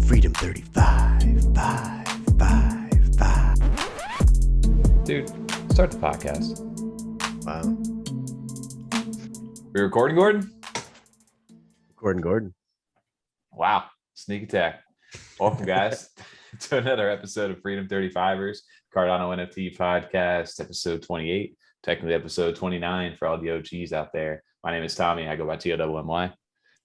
Freedom 35, 5, 5, 5. Dude, start the podcast. Wow. We recording, Gordon? Gordon. Wow. Sneak attack. Welcome, guys, to another episode of Freedom 35ers, Cardano NFT Podcast, episode 28, technically episode 29 for all the OGs out there. My name is Tommy. I go by TOMMY.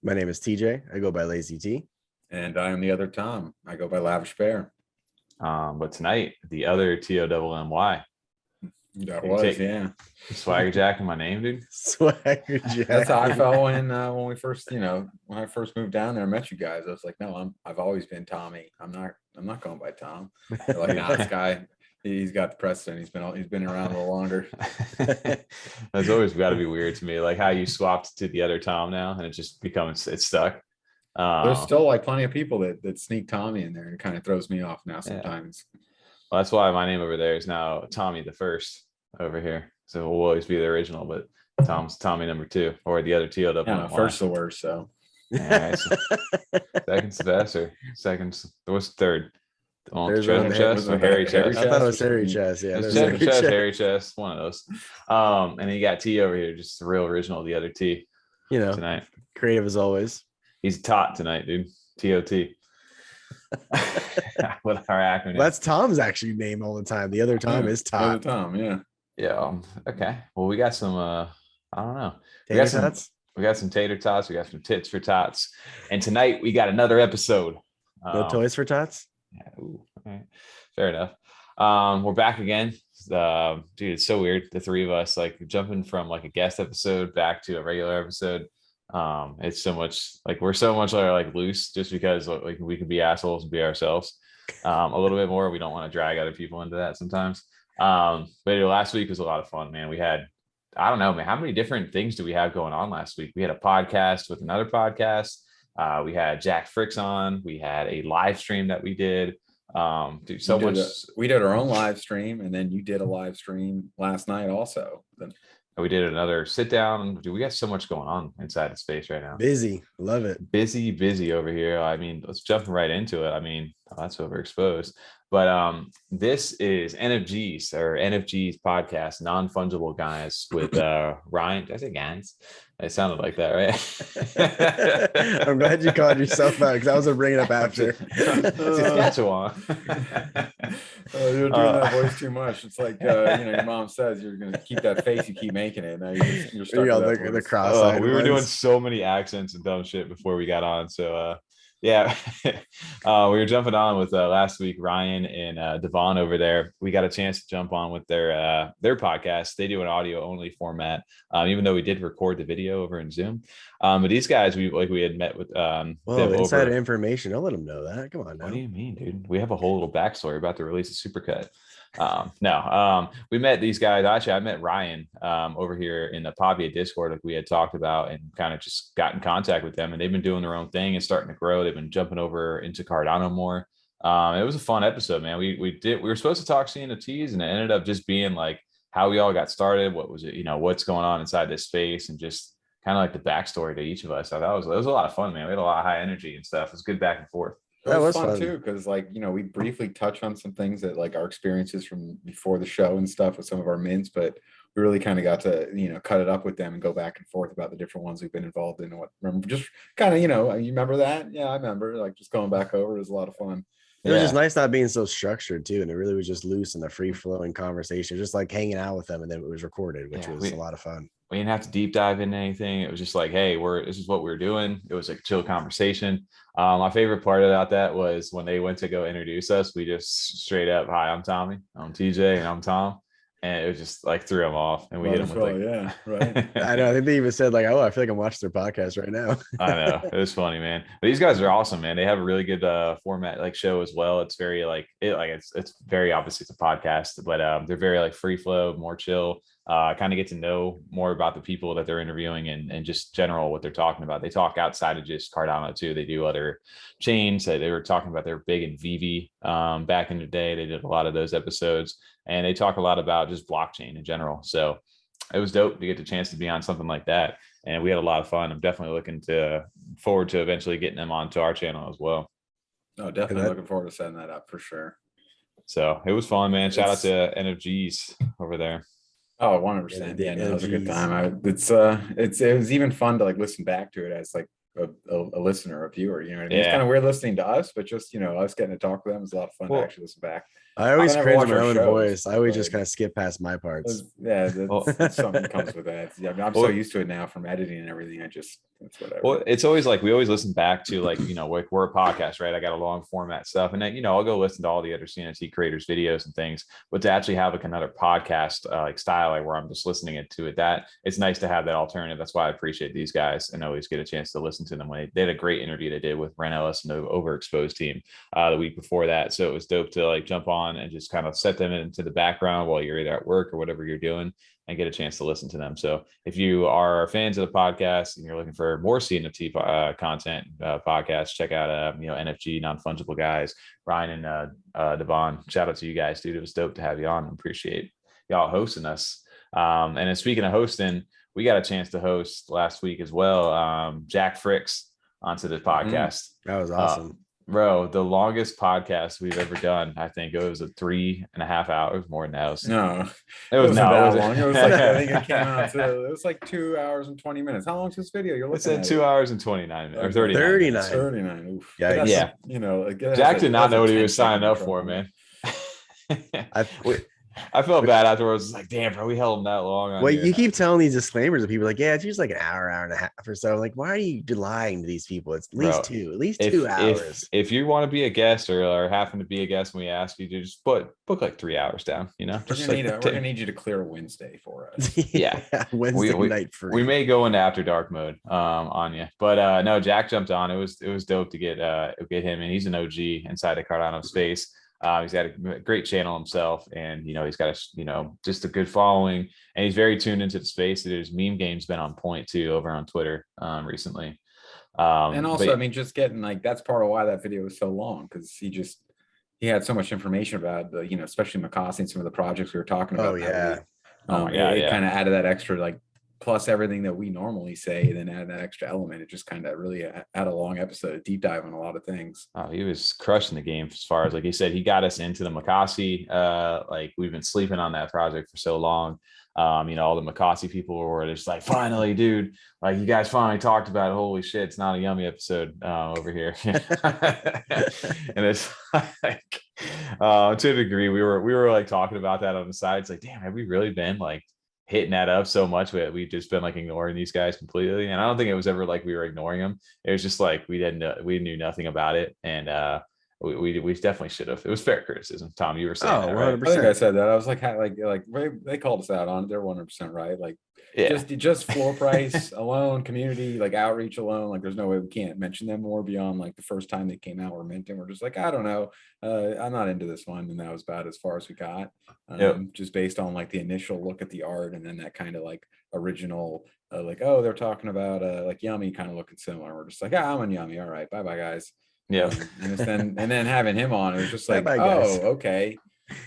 My name is TJ. I go by Lazy T. And I am the other Tom. I go by Lavish Bear. But tonight, the other TOMMY. That was, yeah. Swagger Jack in my name, dude. Swagger Jack. That's how I felt when we first, when I first moved down there and met you guys. I was like, no, I've always been Tommy. I'm not going by Tom. They're like, nah, this guy, he's got the precedent. He's been around a little longer. That's always got to be weird to me, like how you swapped to the other Tom now, and it's stuck. There's still like plenty of people that sneak Tommy in there, and it kind of throws me off now sometimes. Yeah. Well, that's why my name over there is now Tommy the First over here. So we'll always be the original, but Tom's Tommy number 2, or the other TOW. Yeah, first the worst. So, yeah, so second's the best, or second's what's third? There's treasure chest or hairy chest? I thought it was hairy chest. Yeah, treasure chest, hairy chest, one of those. And then you got T over here, just the real original, the other T. Tonight, creative as always. He's tot tonight, dude. TOT. With our acronym. That's Tom's actually name all the time. The other Tom is Tot. Other Tom, yeah. Yeah. Okay. Well, we got some. I don't know. We Tater tots? got some tater tots. We got some tits for tots. And tonight we got another episode. No toys for tots? Yeah. Ooh, okay. Fair enough. We're back again. Dude, it's so weird. The three of us, like jumping from like a guest episode back to a regular episode. It's so much like we're so much like loose just because like we can be assholes and be ourselves a little bit more. We don't want to drag other people into that sometimes. But last week was a lot of fun, man. We had, I don't know, man, how many different things do we have going on last week? We had a podcast with another podcast. We had JackFriks on. We had a live stream that we did. Dude, so much. We did our own live stream, and then you did a live stream last night also. We did another sit down. Dude, we got so much going on inside the space right now. Busy. Love it. Busy over here. I mean, let's jump right into it. I mean, that's overexposed. But this is NFG's or NFG's podcast, Non-Fungible Guys, with Ryan. Did I say guys? It sounded like that, right? I'm glad you called yourself out because I was going to bring it up after. Saskatchewan. You're doing that voice too much. It's like your mom says you're going to keep that face. You keep making it. Now you're stuck with the cross-eyed we were doing so many accents and dumb shit before we got on. So yeah, we were jumping on with last week, Ryan and Devon over there. We got a chance to jump on with their podcast. They do an audio only format, even though we did record the video over in Zoom. But these guys, we had met with insider information. Don't let them know that. Come on now. What do you mean, dude? We have a whole little backstory about to release a supercut. We met these guys. Actually, I met Ryan over here in the Pavia Discord, like we had talked about, and kind of just got in contact with them, and they've been doing their own thing and starting to grow. They've been jumping over into Cardano more. It was a fun episode, man. We were supposed to talk CNFTs, and it ended up just being like how we all got started, what was it, what's going on inside this space, and just kind of like the backstory to each of us. So it was a lot of fun, man. We had a lot of high energy and stuff. It was good back and forth. That was fun too, because we briefly touched on some things that like our experiences from before the show and stuff with some of our mints, but we really kind of got to cut it up with them and go back and forth about the different ones we've been involved in and what. Remember, just kind of you remember that? Yeah, I remember. Like just going back over, it was a lot of fun. It was just nice not being so structured too, and it really was just loose and a free flowing conversation, just like hanging out with them, and then it was recorded, which was a lot of fun. We didn't have to deep dive into anything. It was just like, hey, this is what we're doing. It was like a chill conversation. My favorite part about that was when they went to go introduce us, we just straight up, hi, I'm Tommy, I'm TJ, and I'm Tom. And it was just like threw them off, and we hit them with yeah, right. I know. I think they even said like, "Oh, I feel like I'm watching their podcast right now." I know, it was funny, man. But these guys are awesome, man. They have a really good format, like show as well. It's very it's very obviously it's a podcast, but they're very like free flow, more chill. Kind of get to know more about the people that they're interviewing and just general what they're talking about. They talk outside of just Cardano too. They do other chains. They were talking about they're big in VV back in the day. They did a lot of those episodes. and they talk a lot about just blockchain in general. So it was dope to get the chance to be on something like that, and we had a lot of fun. I'm definitely looking forward to eventually getting them onto our channel as well. Oh, definitely looking forward to setting that up for sure. So it was fun, man. Shout out to NFGs over there. Oh, 100%. Yeah, no, it was a good time. It was even fun to like listen back to it as like a listener, a viewer. You know what I mean? It's kind of weird listening to us, but just us getting to talk to them is a lot of fun to actually listen back. I always cringe my own voice. I always just kind of skip past my parts. Yeah, that's something that comes with that. Yeah, I mean, I'm so used to it now from editing and everything. It's whatever. Well, it's always like we always listen back to like, like we're a podcast, right? I got a long format stuff, and then I'll go listen to all the other CNFT creators' videos and things. But to actually have like another podcast like style, like where I'm just listening to it, that it's nice to have that alternative. That's why I appreciate these guys and always get a chance to listen to them. When they had a great interview they did with Ren Ellis and the Overexposed team the week before that, so it was dope to like jump on and just kind of set them into the background while you're either at work or whatever you're doing, and get a chance to listen to them. So if you are fans of the podcast and you're looking for more CNFT content podcasts, check out NFG Non-Fungible Guys, Ryan and Devon. Shout out to you guys, dude. It was dope to have you on. Appreciate y'all hosting us. And then speaking of hosting, we got a chance to host last week as well. JackFriks onto the podcast. That was awesome. Bro, the longest podcast we've ever done. I think it was 3.5 hours, more than that. No, it wasn't that long. It was like, I think it came out to, it was like 2 hours and 20 minutes. How long is this video? You're looking at 2 hours and 29 minutes, or 39. 39. Oof. Yeah. Jack did not know what he was signing up for, man. I felt bad afterwards. It's like, damn, bro, we held him that long. Well, you keep telling these disclaimers to people like, yeah, it's just like an hour and a half or so. Like, why are you lying to these people? It's at least 2 hours. If you want to be a guest or happen to be a guest when we ask you to, just book like 3 hours down, We're gonna need you to clear Wednesday for us. Yeah. Wednesday night free. We may go into after dark mode on you. But no, Jack jumped on. It was dope to get him, and he's an OG inside the Cardano space. He's got a great channel himself, and he's got just a good following, and he's very tuned into the space. His meme game's been on point too over on Twitter recently. And also, just getting like, that's part of why that video was so long, because he had so much information about the especially Mocossi and some of the projects we were talking about. Oh yeah. It kind of added that extra, like, plus everything that we normally say, and then add that extra element. It just kind of really had a long episode, a deep dive on a lot of things. Oh, he was crushing the game as far as, like he said, he got us into the Mocossi. Like, we've been sleeping on that project for so long. All the Mocossi people were just like, finally, dude, like, you guys finally talked about it. Holy shit, it's not a yummy episode over here. And it's like, to a degree, we were like talking about that on the side. It's like, damn, have we really been like hitting that up so much? We've just been like ignoring these guys completely. And I don't think it was ever like we were ignoring them. It was just like we knew nothing about it. And we definitely should have. It was fair criticism. Tom, you were saying that, right? 100%. I think I said that. I was like they called us out on it. They're 100% right. Like, just floor price alone, community, like outreach alone, like there's no way we can't mention them more beyond like the first time they came out or minting. We're just like, I don't know, I'm not into this one, and that was about as far as we got. Just based on like the initial look at the art, and then that kind of like original like, oh, they're talking about like Yummy kind of looking similar. We're just like, I'm on Yummy, all right, bye guys. Yeah. And then having him on, it was just like, okay.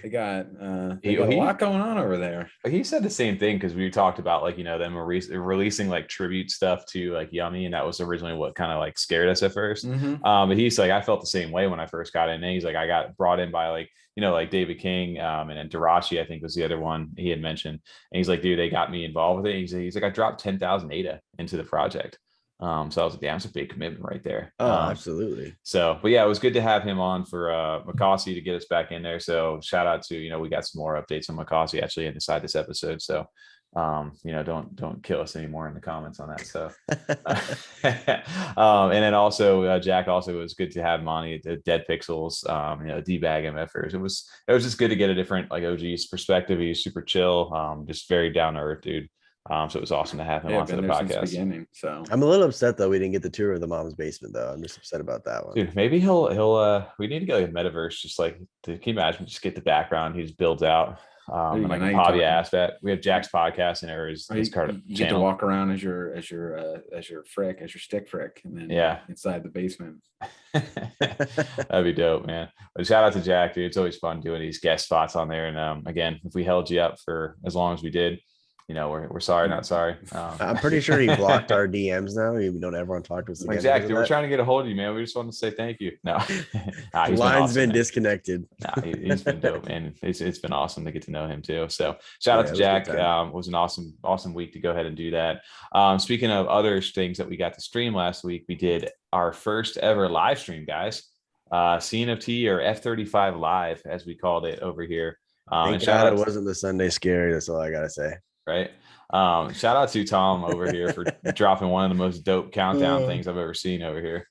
They got a lot going on over there. He said the same thing, because we talked about like them releasing like tribute stuff to like Yummy, and that was originally what kind of like scared us at first. But he's like, I felt the same way when I first got in. And he's like, I got brought in by like like David King, and then Darachi, I think, was the other one he had mentioned. And he's like, dude, they got me involved with it. He's like, I dropped 10,000 ADA into the project. So I was like, damn, it's a big commitment right there. Absolutely. So, but yeah, it was good to have him on for Mocossi to get us back in there. So shout out to, we got some more updates on Mocossi actually inside this episode. So, don't kill us anymore in the comments on that stuff. And then also Jack, also, it was good to have him on the DEADPXLZ, D-bag MFers. It was just good to get a different like OG's perspective. He's super chill, just very down to earth dude. So it was awesome to have him onto the podcast. So I'm a little upset though we didn't get the tour of the mom's basement though. I'm just upset about that one. Dude, maybe he'll we need to get like a metaverse, just like can you imagine, just get the background he just builds out. And like a hobby aspect. We have Jack's podcast and his card. You get to walk around as your stick frick, and then inside the basement. That'd be dope, man. But shout out to Jack, dude. It's always fun doing these guest spots on there. And again, if we held you up for as long as we did, we're sorry, not sorry. I'm pretty sure he blocked our DMs now. We don't ever want to talk to us again. Exactly. We're trying to get a hold of you, man. We just want to say thank you. No, the line's been disconnected. He's been dope, man. It's been awesome to get to know him too. So shout out to Jack. It was an awesome week to go ahead and do that. Speaking of other things that we got to stream last week, we did our first ever live stream, guys. CNFT or F35 live, as we called it over here. Thank God it wasn't the Sunday Scary. That's all I gotta say. Right. Shout out to Tom over here for dropping one of the most dope countdown things I've ever seen over here.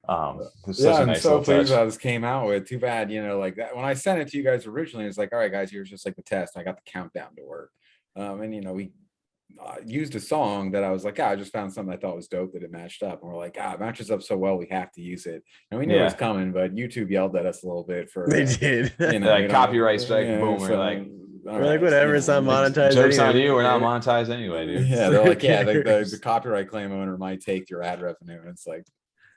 I'm so pleased how this came out with. Too bad, like that. When I sent it to you guys originally, it's like, all right, guys, here's just like the test. I got the countdown to work. And we used a song that I was like, I just found something I thought was dope that it matched up. And we're like, it matches up so well, we have to use it. And we knew it was coming, but YouTube yelled at us a little bit for they did. Like copyright strike, boom. We're like, we're like, whatever, it's not monetized. Joke's on you, we're not monetized anyway, dude. Yeah, they're like, the copyright claim owner might take your ad revenue. And it's like,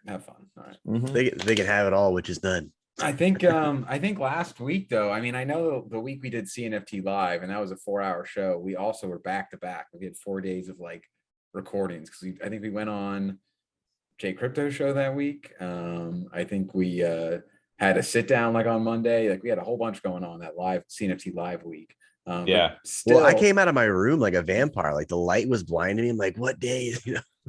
have fun. All right. Mm-hmm. They can have it all, which is none. I think last week though, I know the week we did CNFT live and that was a 4-hour show. We also were back to back. We had 4 days of like recordings because I think we went on Jay Crypto's show that week. I think we had a sit down like on Monday. Like we had a whole bunch going on that live CNFT live week. Well, I came out of my room like a vampire. Like the light was blinding me. I'm like, what day?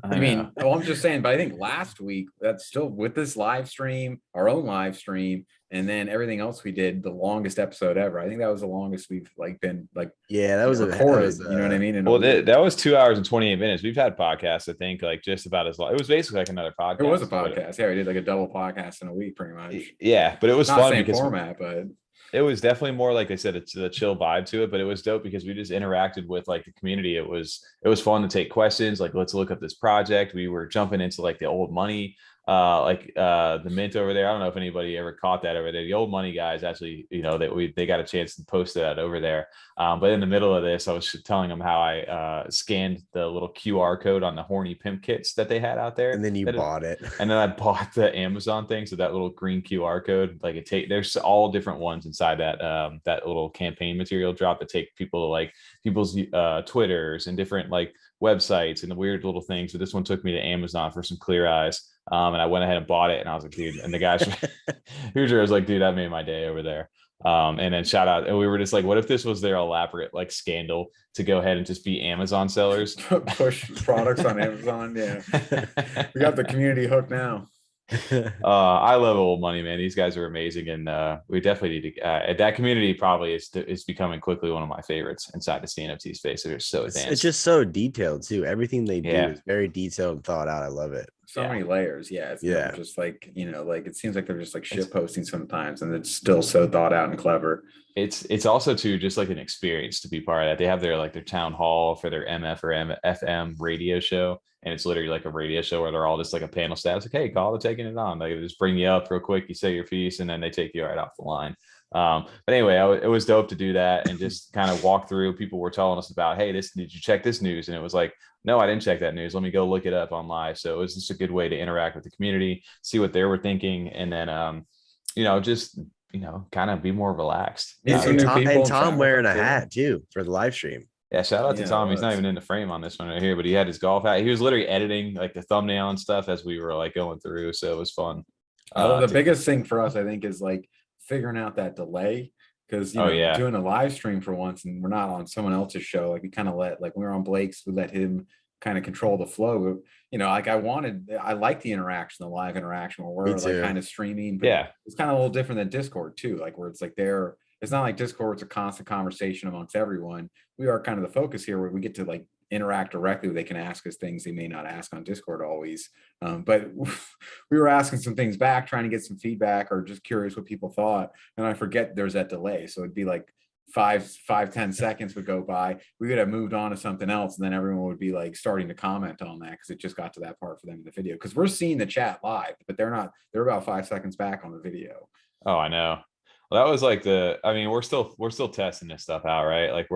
I'm just saying, but I think last week that's still with this live stream, our own live stream, and then everything else we did, the longest episode ever. I think that was the longest we've been like. Yeah, that was recorded. You know what I mean? Well, that was 2 hours and 28 minutes. We've had podcasts, I think, like just about as long. It was basically like another podcast. It was a podcast. Yeah, we did like a double podcast in a week, pretty much. Yeah, but it was fun because format, but. It was definitely more, like I said, it's a chill vibe to it, but it was dope because we just interacted with like the community. It was fun to take questions. Like, let's look up this project. We were jumping into like the old money, the mint over there. I don't know if anybody ever caught that over there. The old money guys actually, they got a chance to post that over there. But in the middle of this, I was telling them how I scanned the little QR code on the horny pimp kits that they had out there. And then you bought it. And then I bought the Amazon thing. So that little green QR code, like there's all different ones inside that little campaign material drop that take people to like people's Twitters and different like websites and the weird little things. So this one took me to Amazon for some Clear Eyes. And I went ahead and bought it, and I was like, dude, and the guys Hoosier was like, dude, that made my day over there. And then shout out, and we were just like, what if this was their elaborate like scandal to go ahead and just be Amazon sellers? Push products on Amazon. Yeah. We got the community hooked now. I love old money, man. These guys are amazing, and we definitely need to. That community probably is becoming quickly one of my favorites inside the CNFT space. They're so advanced. It's just so detailed too. Everything they do is very detailed and thought out. I love it. So many layers. It's just like like it seems like they're just like shit posting sometimes, and it's still so thought out and clever. It's also too just like an experience to be part of that. They have their town hall for their MF or FM radio show. And it's literally like a radio show where they're all just like a panel staff. It's like, hey, call, they're taking it on. They just bring you up real quick. You say your piece, and then they take you right off the line. But anyway, it was dope to do that and just kind of walk through. People were telling us about, hey, did you check this news? And it was like, no, I didn't check that news. Let me go look it up on live. So it was just a good way to interact with the community, see what they were thinking, and then kind of be more relaxed. And Tom wearing a hat too for the live stream. Yeah, shout out to Tom. He's not even in the frame on this one right here, but he had his golf hat. He was literally editing like the thumbnail and stuff as we were like going through. So it was fun. The biggest thing for us, I think, is like figuring out that delay. Because doing a live stream for once, and we're not on someone else's show. Like we kind of when we were on Blake's, we let him kind of control the flow. I like the interaction, the live interaction where we're like kind of streaming. But it's kind of a little different than Discord too. Like where it's like it's not like Discord, it's a constant conversation amongst everyone. We are kind of the focus here where we get to like interact directly. They can ask us things they may not ask on Discord always. But we were asking some things back, trying to get some feedback or just curious what people thought. And I forget there's that delay. So it'd be like 5-10 seconds would go by. We would have moved on to something else. And then everyone would be like starting to comment on that because it just got to that part for them in the video. Because we're seeing the chat live, but they're about 5 seconds back on the video. Oh, I know. Well, that was like we're still testing this stuff out, right? Like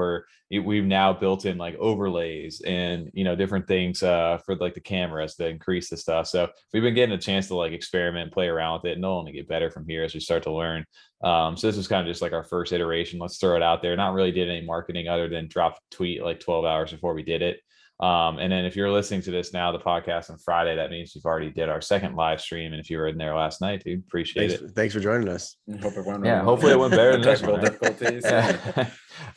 we've now built in like overlays and, different things for like the cameras to increase the stuff. So we've been getting a chance to like experiment, play around with it, and it'll only get better from here as we start to learn. So this is kind of just like our first iteration. Let's throw it out there. Not really did any marketing other than drop a tweet like 12 hours before we did it. And then if you're listening to this now, the podcast on Friday, that means we've already did our second live stream. And if you were in there last night, dude, appreciate it. Thanks for joining us. Hope it went hopefully it went better than this one. Difficulties. Yeah.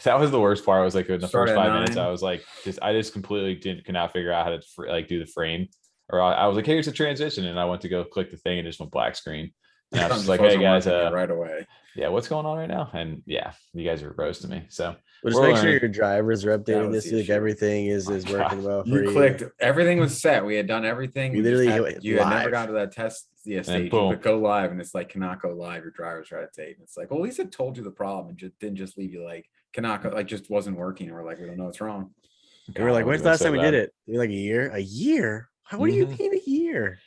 That was the worst part. I was like, in the first 5 minutes, I was like, I just completely could not figure out how to do the frame. Or I was like, hey, here's a transition. And I went to go click the thing and it just went black screen. And I was just like, hey guys, right away. Yeah, what's going on right now? And yeah, you guys are roasting me. So just make sure your drivers are updated this week. Everything is working well. You clicked, everything was set. We had done everything. You had never got to that test stage. But go live, and it's like cannot go live. Your driver's out of date. And it's like, well, at least it told you the problem and didn't just leave you like cannot go, like just wasn't working. And we're like, we don't know what's wrong. And we're like, when's the last time we did it? Like a year? A year? What do you mean a year?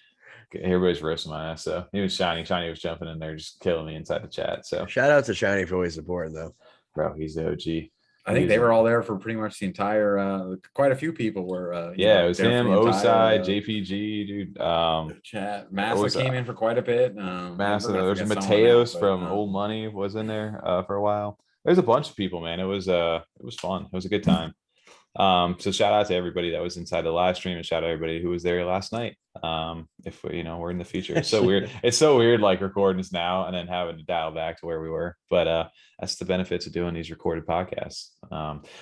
Everybody's roasting my ass. So he was Shiny was jumping in there, just killing me inside the chat. So shout out to Shiny for always supporting though. Bro, he's the OG. I think they were all there for pretty much the entire. Quite a few people were. It was him, Osai, JPG, dude. Chat. Massa came in for quite a bit. Massa. There's Mateos from Old Money was in there for a while. There's a bunch of people, man. It was fun. It was a good time. So shout out to everybody that was inside the live stream, and shout out to everybody who was there last night. If we're in the future, it's so weird. It's so weird, like recording this now and then having to dial back to where we were. But that's the benefits of doing these recorded podcasts.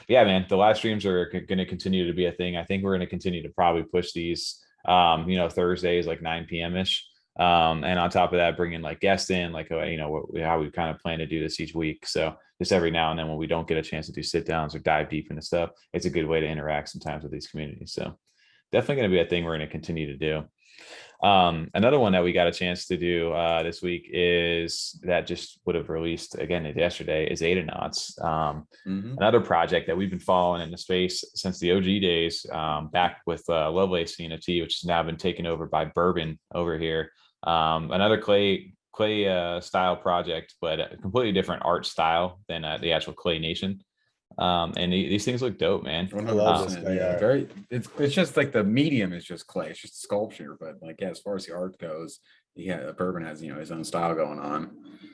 Yeah, man, the live streams are going to continue to be a thing. I think we're going to continue to probably push these, Thursdays like 9 p.m. ish. And on top of that, bringing like guests in, like how we kind of plan to do this each week. So just every now and then when we don't get a chance to do sit downs or dive deep into stuff, it's a good way to interact sometimes with these communities. So definitely going to be a thing we're going to continue to do. Another one that we got a chance to do this week is that just would have released again yesterday is Adanauts. Another project that we've been following in the space since the OG days, back with Lovelace CNFT, which has now been taken over by Bourbon over here. Another clay style project, but a completely different art style than the actual Clay Nation. And these things look dope, man. I love this. Yeah, it's just like the medium is just clay. It's just sculpture, but like as far as the art goes, Bourbon has his own style going on.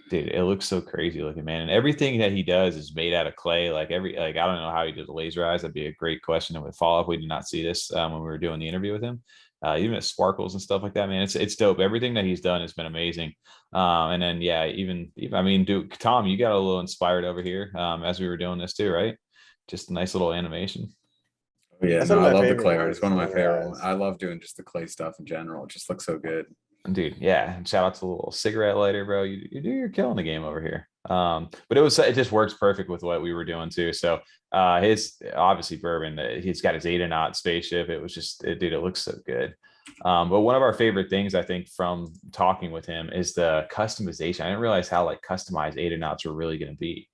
Dude, it looks so crazy looking, man. And everything that he does is made out of clay. Like I don't know how he did the laser eyes. That'd be a great question that would follow up. We did not see this when we were doing the interview with him. Even at sparkles and stuff like that, man. It's dope. Everything that he's done has been amazing. And then even dude, Tom, you got a little inspired over here as we were doing this too, right? Just a nice little animation. Yeah, I love the clay art. It's one of my favorite. I love doing just the clay stuff in general. It just looks so good. Dude, yeah. And shout out to the little cigarette lighter, bro. You're killing the game over here. But it just works perfect with what we were doing too. So his obviously Bourbon, he's got his Adanaut spaceship. It was just dude, it looks so good. But one of our favorite things I think from talking with him is the customization. I didn't realize how like customized Adanauts were really going to be.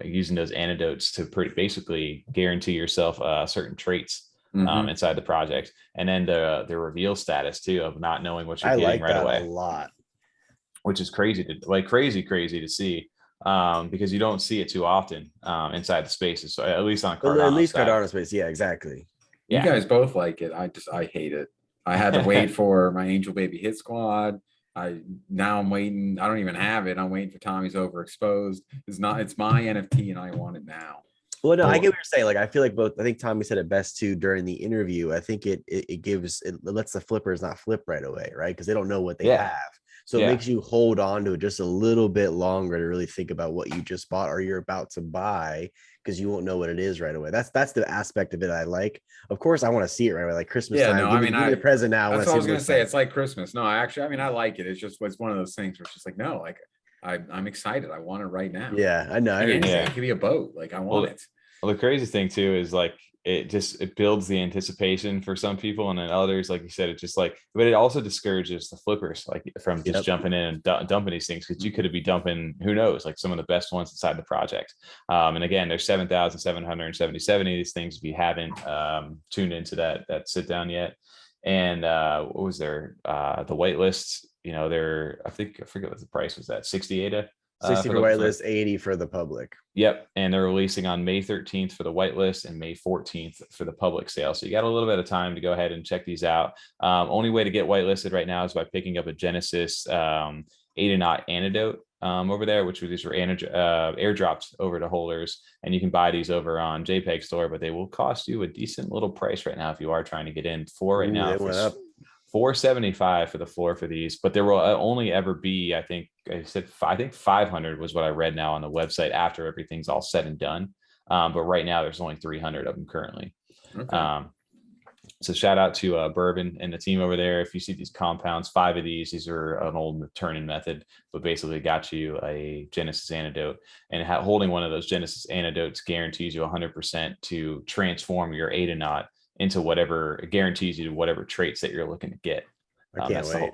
Using those antidotes to basically guarantee yourself certain traits inside the project, and then the reveal status too of not knowing what you're getting right away. A lot, which is crazy to see, because you don't see it too often inside the spaces. So at least on Cardano space, yeah, exactly. Yeah. You guys both like it. I hate it. I had to wait for my Angel Baby Hit Squad. I'm waiting. I don't even have it. I'm waiting for Tommy's Overexposed. It's my NFT and I want it now. Well, no, I get what you're saying. Like, I feel like I think Tommy said it best too during the interview. I think it lets the flippers not flip right away, right? Because they don't know what they have. So it makes you hold on to it just a little bit longer to really think about what you just bought or you're about to buy, because you won't know what it is right away. That's the aspect of it I like. Of course, I want to see it right away, like Christmas time. No, give me the present now. That's what I was going to say. It's like Christmas. No, I like it. It's one of those things where it's just like, no, like I'm excited. I want it right now. Yeah, I know. It could be a boat. Like I want it. Well, the crazy thing too is like it builds the anticipation for some people, and then others, like you said, it's just like, but it also discourages the flippers like from just jumping in and dumping these things, because you could be dumping, who knows, like some of the best ones inside the project. And again, there's 7,777 of these things if you haven't tuned into that sit down yet. And what was there? The white lists, I forget what the price was at, 60 ADA. 60 for whitelist, 80 for the public. Yep. And they're releasing on May 13th for the whitelist and May 14th for the public sale. So you got a little bit of time to go ahead and check these out. Only way to get whitelisted right now is by picking up a Genesis Adanaut antidote over there, which these were airdropped over to holders. And you can buy these over on JPEG Store, but they will cost you a decent little price right now if you are trying to get in. Right now, $475 for the floor for these, but there will only ever be, I think 500 was what I read now on the website after everything's all said and done. But right now there's only 300 of them currently. Okay. So shout out to Bourbon and the team over there. If you see these compounds, 5 of these are an old turn-in method, but basically got you a Genesis antidote, and holding one of those Genesis antidotes guarantees you 100% to transform your Adanaut into whatever, it guarantees you whatever traits that you're looking to get. I can't wait.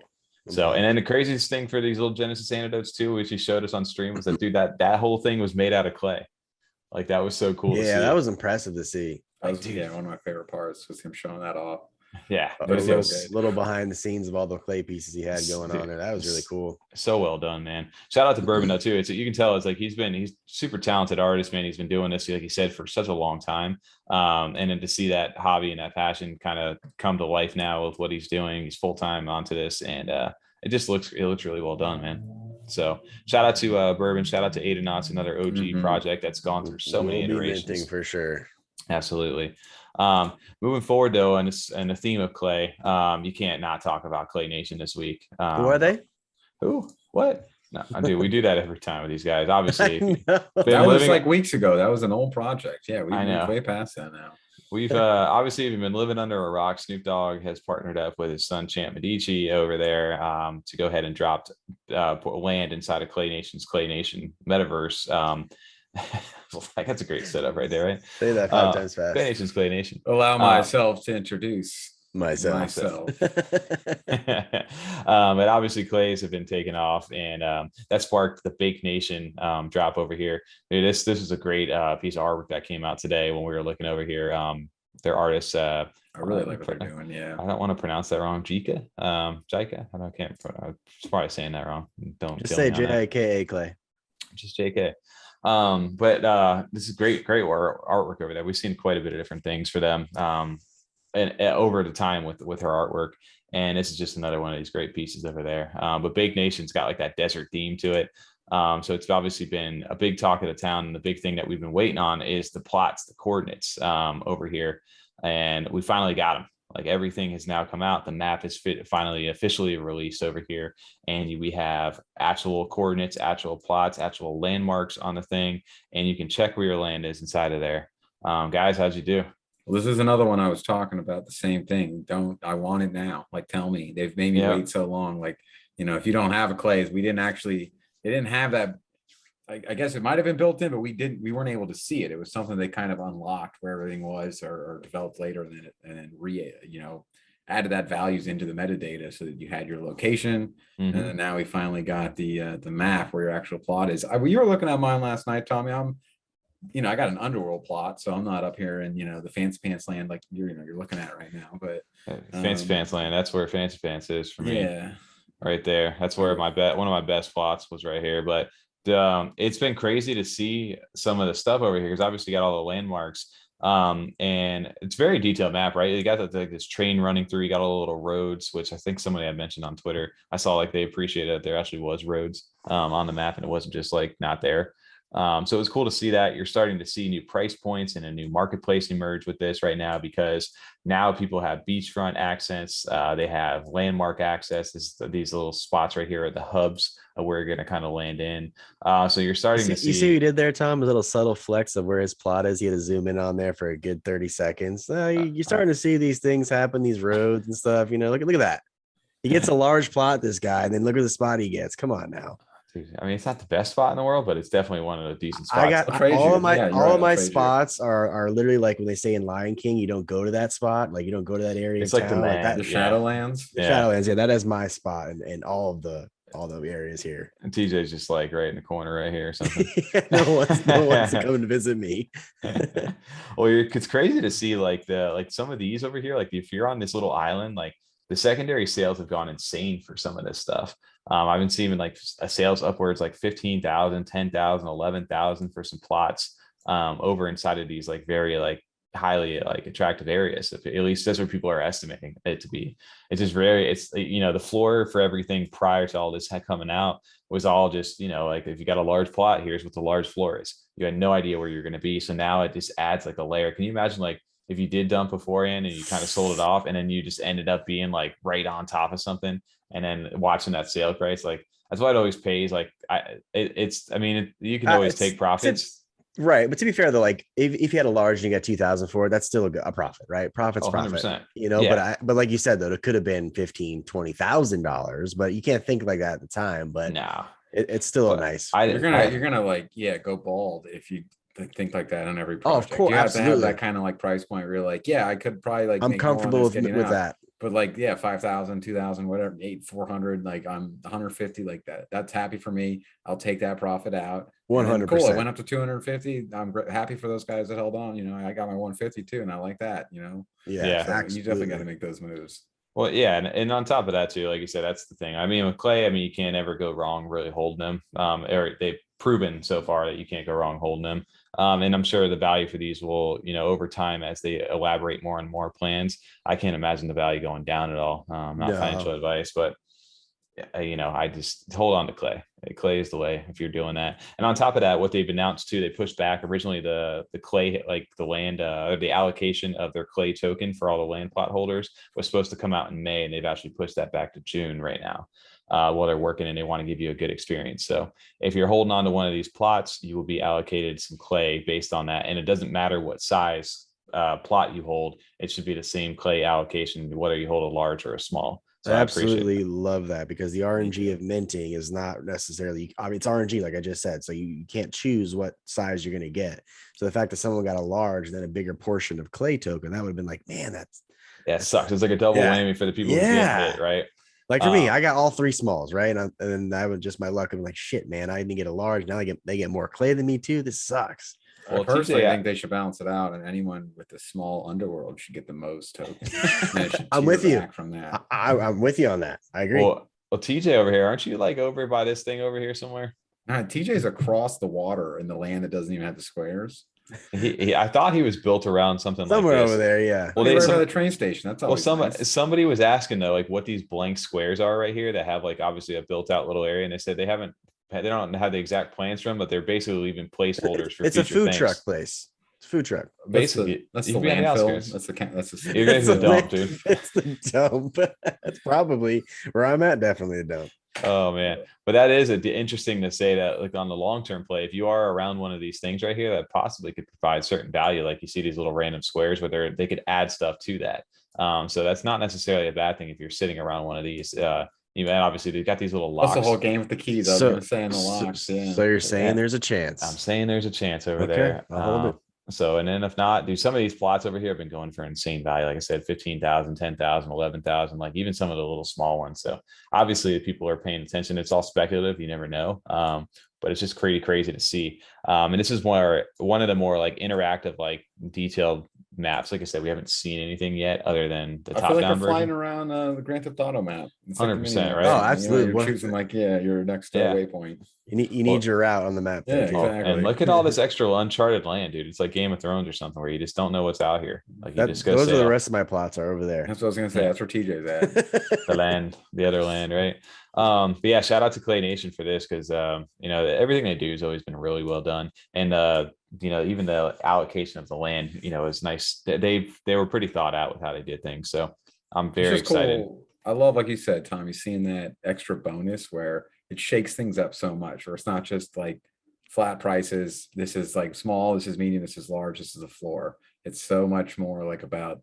So, and then the craziest thing for these little Genesis antidotes too, which he showed us on stream, was that dude, that whole thing was made out of clay. Like that was so cool. Yeah, that was impressive to see. That was, yeah, one of my favorite parts was him showing that off. Yeah, it was a little behind the scenes of all the clay pieces he had going on there. That was really cool. So well done, man. Shout out to Bourbon though too. You can tell it's like he's super talented artist, man. He's been doing this, like he said, for such a long time. And then to see that hobby and that passion kind of come to life now with what he's doing, he's full time onto this, and it looks really well done, man. So shout out to Bourbon, shout out to Adanauts, another OG project that's gone through so many iterations for sure. Absolutely. Moving forward though, and the theme of clay, you can't not talk about Clay Nation this week. Who are they? Who? What? No, I do. We do that every time with these guys. Obviously, that was like weeks ago. That was an old project. Yeah, we moved way past that now. We've obviously been living under a rock. Snoop Dogg has partnered up with his son Champ Medici over there to go ahead and drop land inside of Clay Nation's Clay Nation Metaverse. Like that's a great setup right there, right? Say that 5 times fast. Clay Nation's Clay Nation. Allow myself to introduce myself. But obviously clays have been taken off, and that sparked the Bake Nation drop over here. Dude, this is a great piece of artwork that came out today when we were looking over here. Their artists, I really like what they're doing. Yeah, I don't want to pronounce that wrong. Jika. I'm probably saying that wrong. Don't just say JIKA Clay. Just JK. But this is great artwork over there. We've seen quite a bit of different things for them and over the time with her artwork, and this is just another one of these great pieces over there. But Bake Nation's got like that desert theme to it, so it's obviously been a big talk of the town, and the big thing that we've been waiting on is the plots, the coordinates over here, and we finally got them. Like everything has now come out. The map is finally officially released over here. And we have actual coordinates, actual plots, actual landmarks on the thing. And you can check where your land is inside of there. Guys, how'd you do? Well, this is another one I was talking about, the same thing. I want it now. Like, tell me. They've made me wait so long. Like, if you don't have a clays, they didn't have that. I guess it might have been built in, but we weren't able to see it. It was something they kind of unlocked where everything was or developed later, and then added that values into the metadata so that you had your location. And then now we finally got the map where your actual plot is. You were looking at mine last night, Tommy. I got an underworld plot, so I'm not up here in, the Fancy Pants land like you're looking at right now. But Fancy Pants land, that's where Fancy Pants is for me. Yeah. Right there. That's where one of my best plots was right here. But it's been crazy to see some of the stuff over here because obviously you got all the landmarks, and it's very detailed map, right? You got this train running through, you got all the little roads, which I think somebody had mentioned on Twitter. I saw like they appreciated that there actually was roads on the map, and it wasn't just like not there. So it was cool to see that. You're starting to see new price points and a new marketplace emerge with this right now, because now people have beachfront access. They have landmark access. These little spots right here are the hubs of where you're going to kind of land in. So you're starting to see. You see what you did there, Tom? A little subtle flex of where his plot is. You had to zoom in on there for a good 30 seconds. You're starting to see these things happen, these roads and stuff. Look at that. He gets a large plot, this guy, and then look at the spot he gets. Come on now. I mean, it's not the best spot in the world, but it's definitely one of the decent spots. I got all of my spots are literally like when they say in Lion King, you don't go to that spot, like you don't go to that area. It's like the Shadowlands. Shadowlands, yeah, that is my spot, and all the areas here. And TJ's just like right in the corner right here or something. no one's coming to visit me. Well, it's crazy to see like some of these over here. Like if you're on this little island, like the secondary sales have gone insane for some of this stuff. I've been seeing like a sales upwards like 15,000, 10,000, 11,000 for some plots over inside of these like very like highly like attractive areas. At least that's what people are estimating it to be. It's just it's the floor for everything prior to all this coming out was all just, like if you got a large plot, here's what the large floor is. You had no idea where you're going to be. So now it just adds like a layer. Can you imagine like if you did dump beforehand and you kind of sold it off and then you just ended up being like right on top of something and then watching that sale price? Like that's why it always pays. Like you can always take profits. Right. But to be fair though, like if you had a large and you got 2,000 for it, that's still a profit, right? Profit's profit, 100%. But like you said, though, it could have been $15,000, $20,000, but you can't think like that at the time, but no, it's still nice. You're going to go bald if you think like that on every project. Of course, you have absolutely. to have that kind of like price point where you're like, yeah, I could probably like, I'm comfortable with that. But like, yeah, 5,000, 2,000, whatever, 400, like I'm 150 like that. That's happy for me. I'll take that profit out. 100%. Cool. It went up to 250. I'm happy for those guys that held on. I got my 150 too, and I like that. Yeah, so you definitely got to make those moves. Well, yeah, and on top of that too, like you said, that's the thing. I mean, with Clay, you can't ever go wrong really holding him. Or they've proven so far that you can't go wrong holding him. And I'm sure the value for these will, over time as they elaborate more and more plans. I can't imagine the value going down at all. Not financial advice, but I just hold on to Clay. Clay is the way if you're doing that. And on top of that, what they've announced too, they pushed back originally the Clay, like the land, or the allocation of their Clay token for all the land plot holders was supposed to come out in May, and they've actually pushed that back to June right now. While they're working and they want to give you a good experience. So if you're holding on to one of these plots, you will be allocated some Clay based on that. And it doesn't matter what size plot you hold. It should be the same Clay allocation, whether you hold a large or a small. So I absolutely love that, because the RNG of minting is not necessarily, it's RNG, like I just said. So you can't choose what size you're going to get. So the fact that someone got a large and then a bigger portion of Clay token, that would have been like, man, that sucks. It's like a double whammy for the people who get hit, right? Like for me, I got all 3 smalls, right? And then I would just my luck. I'm like, shit, man, I didn't get a large. Now they get more Clay than me too. This sucks. Well, personally, I think they should balance it out, and anyone with the small underworld should get the most tokens. I'm with you. From that, I'm with you on that. I agree. Well, TJ over here, aren't you like over by this thing over here somewhere? TJ's across the water in the land that doesn't even have the squares. I thought he was built around somewhere like this. Over there, yeah. Well, right by the train station. That's all. Well, somebody was asking though, like what these blank squares are right here that have like obviously a built out little area, and they said they don't have the exact plans from, but they're basically leaving placeholders for. It's a food truck place. It's a food truck. Basically, that's the landfill. That's you're going to the dump, dude. It's the dump. That's probably where I'm at. Definitely a dump. Oh man, but that is interesting to say that like on the long-term play, if you are around one of these things right here that possibly could provide certain value, like you see these little random squares where they could add stuff to that. So that's not necessarily a bad thing if you're sitting around one of these. Obviously they've got these little locks. That's the whole game with the keys. I was going to say in the locks. So you're saying there's a chance. I'm saying there's a chance over there. I'll hold it. So, and then if not, some of these plots over here have been going for insane value. Like I said, 15,000, 10,000, 11,000, like even some of the little small ones. So obviously if people are paying attention, it's all speculative. You never know. But it's just crazy to see. And this is one of the more like interactive, like detailed maps. Like I said, we haven't seen anything yet other than the top down version. Flying around the Grand Theft Auto map. 100%, right? Oh, absolutely. You're choosing your next waypoint. You need your route on the map. Yeah, exactly. And look at all this extra uncharted land, dude. It's like Game of Thrones or something where you just don't know what's out here. Like you just go. Those are the rest of my plots are over there. That's what I was gonna say. That's where TJ's at. the other land, right? But yeah, shout out to Clay Nation for this because everything they do has always been really well done, and even the allocation of the land, is nice. They were pretty thought out with how they did things, so I'm very excited. Cool. I love, like you said, Tommy, seeing that extra bonus where it shakes things up so much, where it's not just like flat prices. This is like small, this is medium, this is large, this is a floor. It's so much more like about,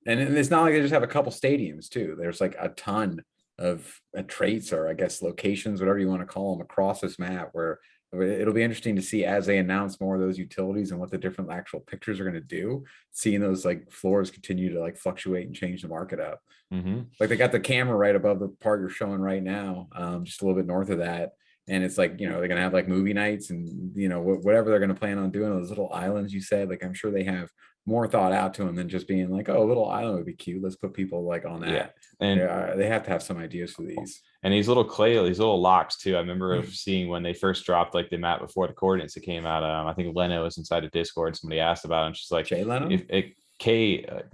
and it's not like they just have a couple stadiums too. There's like a ton of traits, or I guess locations, whatever you want to call them, across this map, where it'll be interesting to see as they announce more of those utilities and what the different actual pictures are going to do, seeing those like floors continue to like fluctuate and change the market up. Mm-hmm. Like they got the camera right above the part you're showing right now, just a little bit north of that. And it's like, you know, they're gonna have like movie nights and, you know, whatever they're gonna plan on doing, those little islands you said, like I'm sure they have more thought out to them than just being like, oh, a little island would be cute, let's put people like on that. Yeah, and they have to have some ideas for these. And these little locks too. I remember seeing when they first dropped like the map before the coordinates that came out. I think Lena was inside of Discord and somebody asked about it. And she's like, Jay Leno?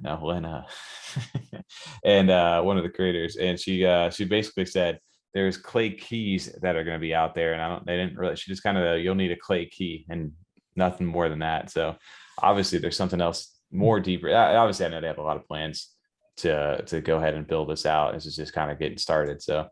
No, Lena. And one of the creators. And she basically said there's clay keys that are going to be out there. And they didn't really, she just kind of, you'll need a clay key and nothing more than that. So obviously there's something else more deeper. Obviously I know they have a lot of plans to go ahead and build this out. This is just kind of getting started. So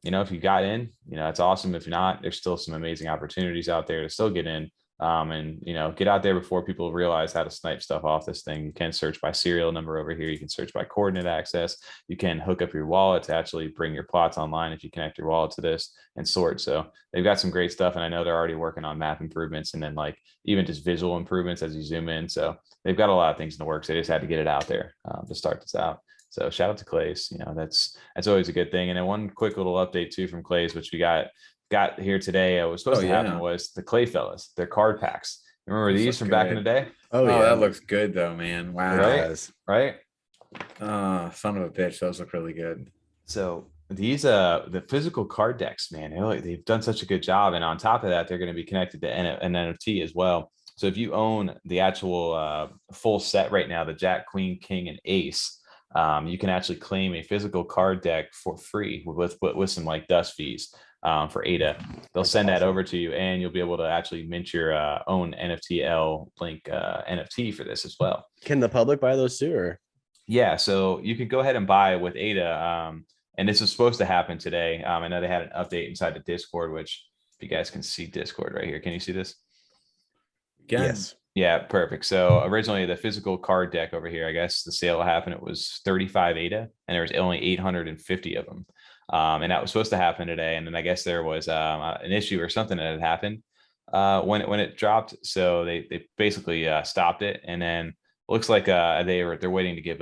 you know, if you got in, you know, it's awesome. If not, there's still some amazing opportunities out there to still get in. And, you know, get out there before people realize how to snipe stuff off this thing. You can search by serial number over here. You can search by coordinate access. You can hook up your wallet to actually bring your plots online if you connect your wallet to this and sort. So they've got some great stuff. And I know they're already working on map improvements and then like even just visual improvements as you zoom in. So they've got a lot of things in the works. They just had to get it out there to start this out. So shout out to Clays. You know, that's always a good thing. And then one quick little update too from Clays, which we got here today. What was supposed to happen was the Clayfellas, their card packs. Remember these from back in the day? Oh yeah, that looks good though, man. Wow. Right? Son of a bitch, those look really good. So these the physical card decks, man, they've done such a good job. And on top of that, they're going to be connected to an NFT as well. So if you own the actual full set right now, the Jack, Queen, King, and Ace, you can actually claim a physical card deck for free with some like dust fees for ADA. They'll send that over to you, and you'll be able to actually mint your own NFT-L Link NFT for this as well. Can the public buy those too? Or? Yeah, so you can go ahead and buy with ADA. And this is supposed to happen today. I know they had an update inside the Discord, which if you guys can see Discord right here, can you see this? Yes. Yeah, perfect. So originally the physical card deck over here, I guess the sale happened. It was 35 ADA and there was only 850 of them. And that was supposed to happen today. And then I guess there was an issue or something that had happened when it dropped. So they basically stopped it. And then it looks like they're waiting to give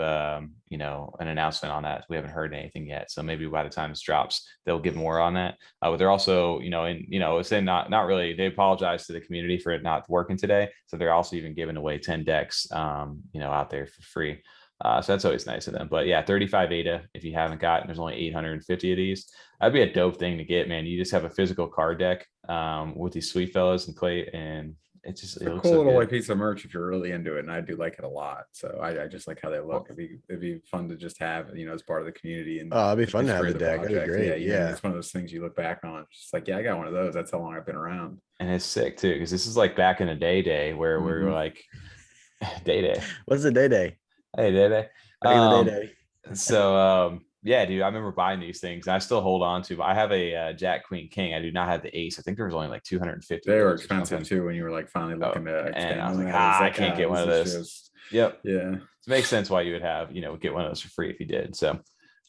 you know, an announcement on that. We haven't heard anything yet. So maybe by the time this drops, they'll give more on that. But they're also, you know, it's not really, they apologize to the community for it not working today. So they're also even giving away 10 decks, you know, out there for free. So that's always nice of them. But yeah, 35 ADA, if you haven't gotten, there's only 850 of these. That'd be a dope thing to get, man. You just have a physical card deck with these sweet fellas and Clay, and it's just a cool little like piece of merch if you're really into it, and I do like it a lot. So I just like how they look. It'd be fun to just have, you know, as part of the community. And it'd be fun to have the deck. That'd be great. Yeah, it's one of those things you look back on. It's just like, yeah, I got one of those. That's how long I've been around. And it's sick too, because this is like back in the day where we were like day. What's the day? Hey, day. Day. So yeah, dude, I remember buying these things and I still hold on to, but I have a Jack, Queen, King. I do not have the Ace. I think there was only like 250. They were expensive too when you were like finally looking to expand. And I was like, I can't get one of those. Just, yep. Yeah. It makes sense why you would have, you know, get one of those for free if you did. So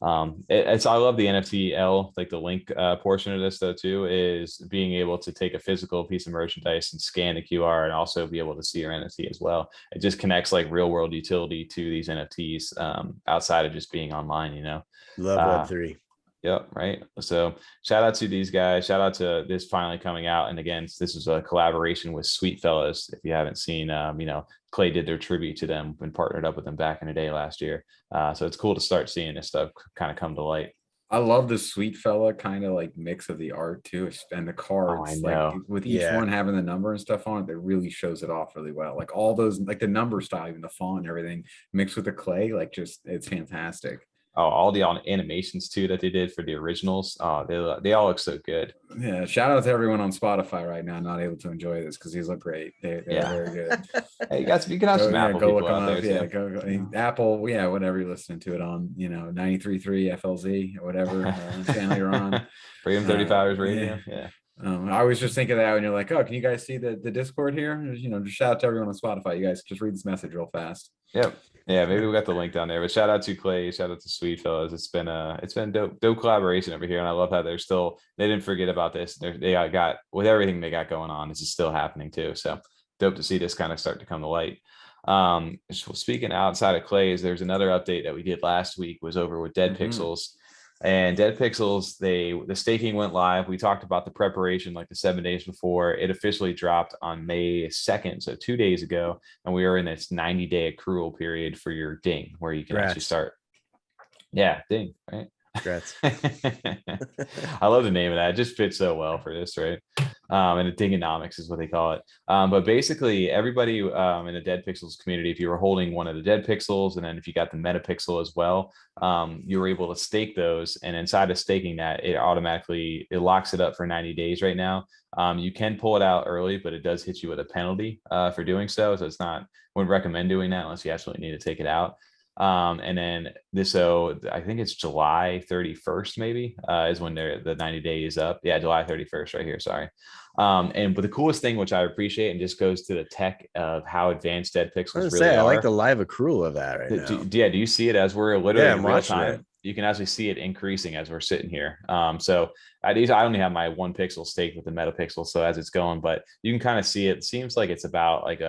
I love the NFT-L, like the link portion of this though too, is being able to take a physical piece of merchandise and scan the QR and also be able to see your NFT as well. It just connects like real world utility to these NFTs outside of just being online, you know. Love Web3. Yep. Right. So shout out to these guys. Shout out to this finally coming out. And again, this is a collaboration with Sweet Fellas. If you haven't seen, you know, Clay did their tribute to them and partnered up with them back in the day last year. So it's cool to start seeing this stuff kind of come to light. I love the Sweet Fella kind of like mix of the art too, and the cards. Like with each one having the number and stuff on it, that really shows it off really well. Like all those, like the number style, even the font and everything mixed with the clay, like just it's fantastic. Oh, all the animations too that they did for the originals. They all look so good. Yeah, shout out to everyone on Spotify right now not able to enjoy this because these look great. They're very good. Hey, you can have some Apple people out there. Yeah, go. Apple, yeah, whatever you're listening to it on, you know, 93.3 FLZ or whatever channel you're on. Freedom 35 hours radio. Yeah. I was just thinking that when you're like, oh, can you guys see the Discord here? You know, just shout out to everyone on Spotify. You guys just read this message real fast. Yep. Yeah, maybe we got the link down there. But shout out to Clay, shout out to Sweet Fellas. It's been dope collaboration over here, and I love how they didn't forget about this. They got with everything they got going on. This is still happening too. So dope to see this kind of start to come to light. Speaking outside of Clay's, there's another update that we did last week was over with DEADPXLZ. And DeadPXLZ, the staking went live. We talked about the preparation like the 7 days before. It officially dropped on May 2nd, so 2 days ago. And we are in this 90-day accrual period for your ding, where you can actually start. Yeah, ding, right? Congrats. I love the name of that. It just fits so well for this, right? And the Dingonomics is what they call it. But basically, everybody in the DeadPXLZ community, if you were holding one of the DeadPXLZ, and then if you got the MetaPixel as well, you were able to stake those. And inside of staking that, it locks it up for 90 days right now. You can pull it out early, but it does hit you with a penalty for doing so. So wouldn't recommend doing that unless you absolutely need to take it out. And then I think it's July 31st, maybe, is when the 90 days is up. Yeah, July 31st right here. Sorry. But the coolest thing, which I appreciate, and just goes to the tech of how advanced DeadPXLZ really are. I like the live accrual of that right now. Do you see it as we're literally in real time? It. You can actually see it increasing as we're sitting here. So I only have my 1 pixel staked with the MetaPixel, so as it's going, but you can kind of see it. It seems like it's about like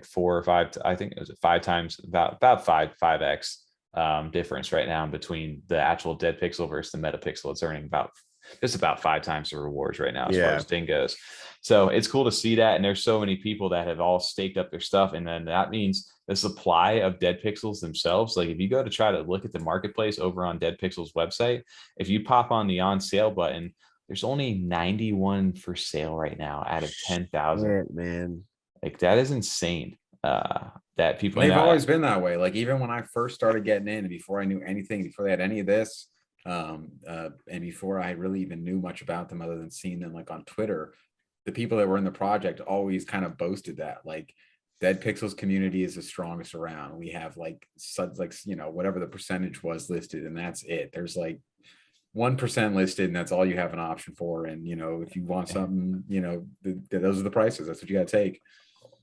4 or 5. I think it was 5 times, about 5x difference right now between the actual DeadPXL versus the MetaPixel. It's earning just about 5 times the rewards right now as far as ding goes. So it's cool to see that. And there's so many people that have all staked up their stuff. And then that means the supply of DeadPXLZ themselves. Like if you go to try to look at the marketplace over on DeadPXLZ website, if you pop on the on sale button, there's only 91 for sale right now out of 10,000. Man, like that is insane. That people, they've always been that way. Like even when I first started getting in, and before I knew anything, before they had any of this, and before I really even knew much about them other than seeing them like on Twitter, the people that were in the project always kind of boasted that like DeadPXLZ community is the strongest around. We have like whatever the percentage was listed, and that's it. There's like 1% listed, and that's all you have an option for. And if you want something, those are the prices. That's what you got to take.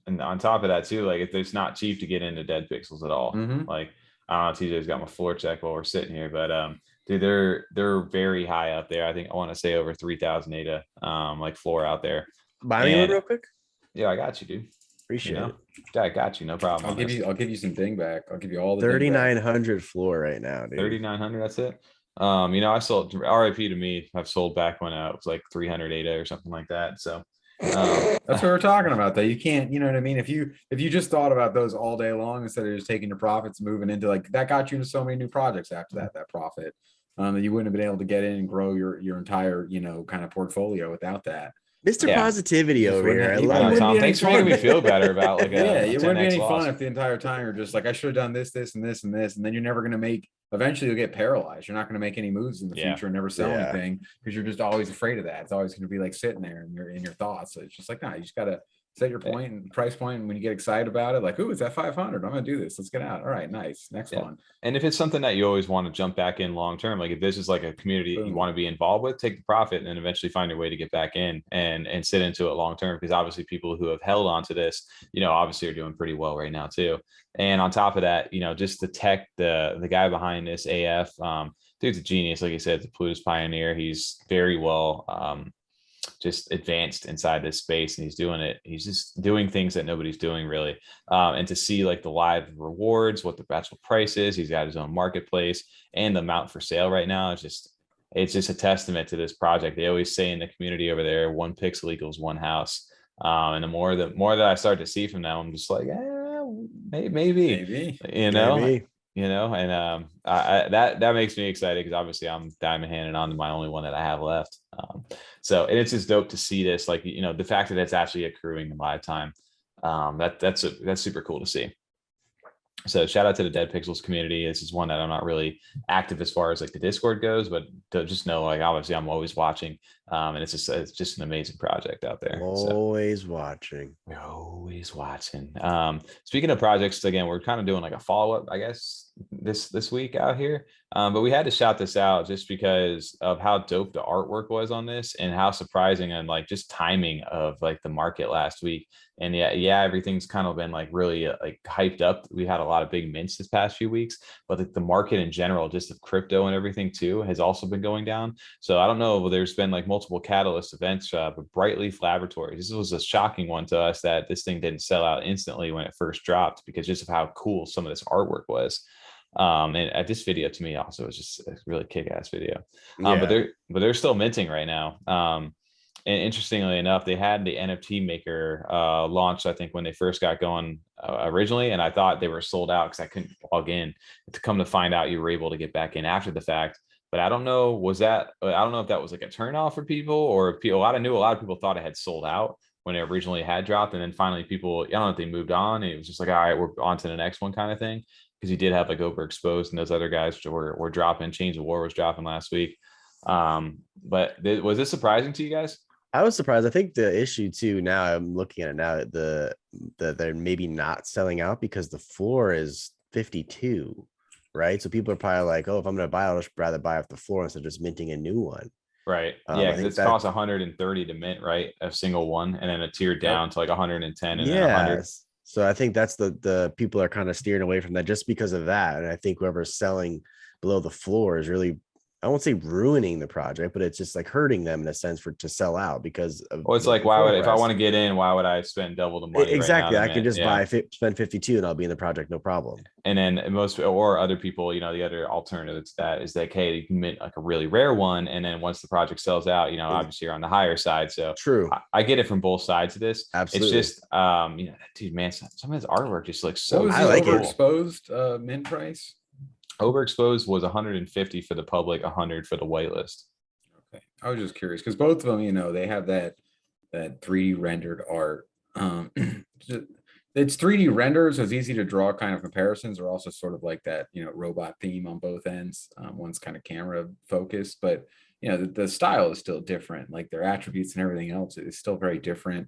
And on top of that too, like it's not cheap to get into DeadPXLZ at all. Like I don't know, TJ's got my floor check while we're sitting here, but dude, they're very high up there. I think I want to say over 3,000 ADA, like floor out there. Buy me one real quick. Yeah, I got you, dude. Appreciate it. Yeah, I got you. No problem. I'll give you some ding back. I'll give you all the 3,900 floor right now, dude. 3,900. That's it. I sold RIP to me. I've sold back when it was like 300 ADA or something like that. So that's what we're talking about though. You can't, you know what I mean? If you just thought about those all day long instead of just taking your profits, moving into like that got you into so many new projects after that profit. That you wouldn't have been able to get in and grow your entire, kind of portfolio without that. Mr. Positivity over here. I love it. Tom, thanks for making me feel better about like it wouldn't be any fun if the entire time you're just like, I should have done this, this, and this, and this, and then you're never going to make. Eventually, you'll get paralyzed. You're not going to make any moves in the future and never sell anything because you're just always afraid of that. It's always going to be like sitting there in your thoughts. So it's just like, you just got to set your point and price point. And when you get excited about it, like, ooh, it's at 500. I'm going to do this. Let's get out. All right, nice. Next one. And if it's something that you always want to jump back in long term, like if this is like a community you want to be involved with, take the profit and then eventually find your way to get back in and sit into it long term. Because obviously people who have held on to this, obviously are doing pretty well right now too. And on top of that, just the tech, the guy behind this AF, dude's a genius. Like I said, the Plutus pioneer. He's very well just advanced inside this space, and he's doing it. He's just doing things that nobody's doing really. And to see like the live rewards, what the actual price is, he's got his own marketplace and the amount for sale right now. It's just a testament to this project. They always say in the community over there, 1 pixel equals 1 house. And the more that I start to see from them, I'm just like, maybe. That makes me excited because obviously I'm diamond handing on to my only one that I have left. And it's just dope to see this, like, the fact that it's actually accruing in live time. That's super cool to see. So shout out to the DeadPXLZ community. This is one that I'm not really active as far as like the Discord goes, but to just know, like, obviously I'm always watching. And it's just an amazing project out there. Always watching. We're always watching. Speaking of projects, again, we're kind of doing like a follow-up, I guess, this week out here. But we had to shout this out just because of how dope the artwork was on this and how surprising and like just timing of like the market last week. And everything's kind of been like really like hyped up. We had a lot of big mints this past few weeks, but the market in general, just of crypto and everything too, has also been going down. So I don't know, there's been like multiple catalyst events, but Brightleaf Laboratories, this was a shocking one to us that this thing didn't sell out instantly when it first dropped because just of how cool some of this artwork was. And this video to me also is just a really kick-ass video. But they're still minting right now. And interestingly enough, they had the NFT maker launched, I think, when they first got going originally, and I thought they were sold out because I couldn't log in. To come to find out, you were able to get back in after the fact. But I don't know, I don't know if that was like a turnoff for people, or people. I knew a lot of people thought it had sold out when it originally had dropped, and then finally people, I don't know if they moved on, and it was just like, all right, we're on to the next one kind of thing. Because you did have like Overexposed and those other guys were dropping. Change of War was dropping last week. But was this surprising to you guys? I was surprised. I think the issue too, now I'm looking at it now, they're maybe not selling out because the floor is 52, right? So people are probably like, oh, if I'm going to buy, I'll just rather buy off the floor instead of just minting a new one. Right. Yeah, because it costs 130 to mint, right? A single one, and then a tier down to like 110 and then 100. So I think that's the people are kind of steering away from that just because of that. And I think whoever's selling below the floor is really, I won't say ruining the project, but it's just like hurting them in a sense to sell out because of. Well, it's like, if I want to get in, why would I spend double the money? Exactly. I can just spend 52 and I'll be in the project, no problem. And then or other people, the other alternative to that is like, hey, you can mint like a really rare one. And then once the project sells out, obviously you're on the higher side. So true. I get it from both sides of this. Absolutely. It's just, dude, man, some of his artwork just looks so cool. I like Overexposed mint price. Overexposed was 150 for the public, 100 for the whitelist. Okay, I was just curious because both of them, they have that 3D rendered art. It's 3D renders, so it's easy to draw kind of comparisons. They're also sort of like that, robot theme on both ends. One's kind of camera focused, but the style is still different. Like their attributes and everything else is still very different.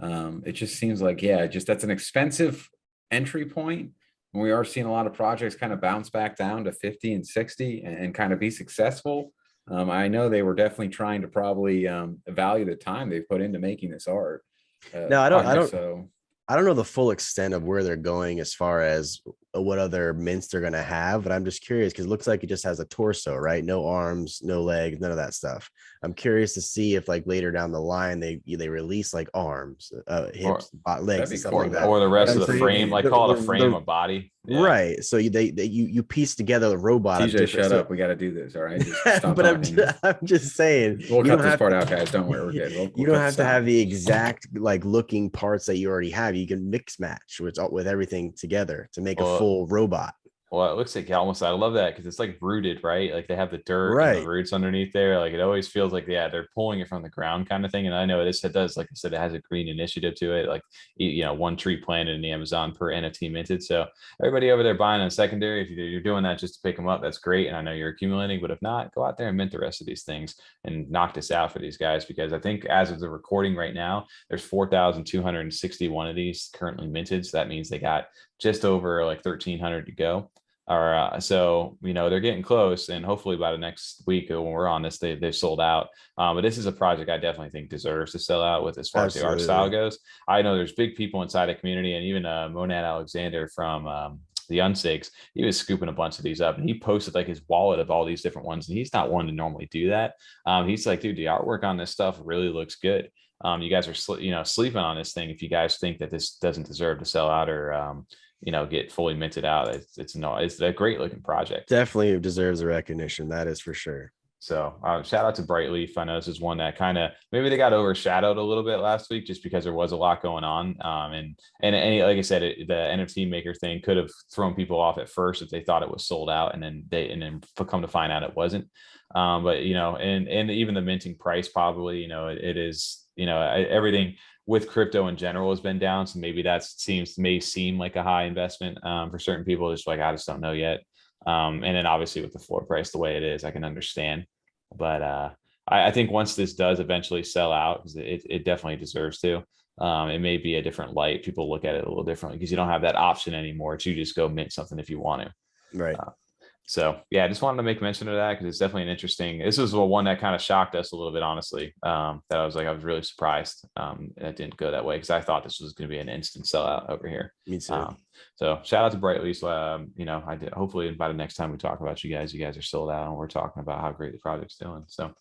It just seems like, that's an expensive entry point. We are seeing a lot of projects kind of bounce back down to 50 and 60 and kind of be successful. I know they were definitely trying to probably value the time they put into making this art. No, I don't know the full extent of where they're going as far as what other mints they're going to have, but I'm just curious because it looks like it just has a torso, right? No arms, no legs, none of that stuff. I'm curious to see if like later down the line they release like arms, hips, legs, and stuff like that, or the rest of the frame, like call it a frame, a body, right? So you piece together the robot. TJ, shut up. We got to do this, all right? But I'm just saying, we'll cut this part out, guys. Don't worry, we're good. You don't have to have the exact like looking parts that you already have. You can mix match with everything together to make a full robot. Well, it looks like almost, I love that because it's like rooted, right? Like they have the dirt and the roots underneath there. Like it always feels like, they're pulling it from the ground kind of thing. And I know it does, like I said, it has a green initiative to it. Like, one tree planted in the Amazon per NFT minted. So everybody over there buying on secondary, if you're doing that just to pick them up, that's great. And I know you're accumulating, but if not, go out there and mint the rest of these things and knock this out for these guys. Because I think as of the recording right now, there's 4,261 of these currently minted. So that means they got just over like 1,300 to go. So they're getting close, and hopefully by the next week when we're on this, they've sold out. But this is a project I definitely think deserves to sell out with as far as the art style goes. I know there's big people inside the community, and even Monad Alexander from the Unsakes, he was scooping a bunch of these up, and he posted like his wallet of all these different ones, and he's not one to normally do that. He's like, dude, the artwork on this stuff really looks good. You guys are sleeping on this thing if you guys think that this doesn't deserve to sell out or get fully minted out. It's a great looking project. Definitely deserves the recognition. That is for sure. So shout out to Brightleaf. I know this is one that kind of maybe they got overshadowed a little bit last week just because there was a lot going on. And like I said, the NFT maker thing could have thrown people off at first if they thought it was sold out, and then come to find out it wasn't. But and even the minting price probably it is everything with crypto in general has been down. So maybe that may seem like a high investment for certain people. Just like, I just don't know yet. And then obviously with the floor price the way it is, I can understand. But I think once this does eventually sell out, because it definitely deserves to, it may be a different light. People look at it a little differently because you don't have that option anymore to just go mint something if you want to. Right. So I just wanted to make mention of that because it's definitely an interesting. This was one that kind of shocked us a little bit, honestly. That I was really surprised it didn't go that way because I thought this was going to be an instant sellout over here. Me too. So shout out to Brightleaf. Hopefully by the next time we talk about you guys are sold out and we're talking about how great the project's doing. So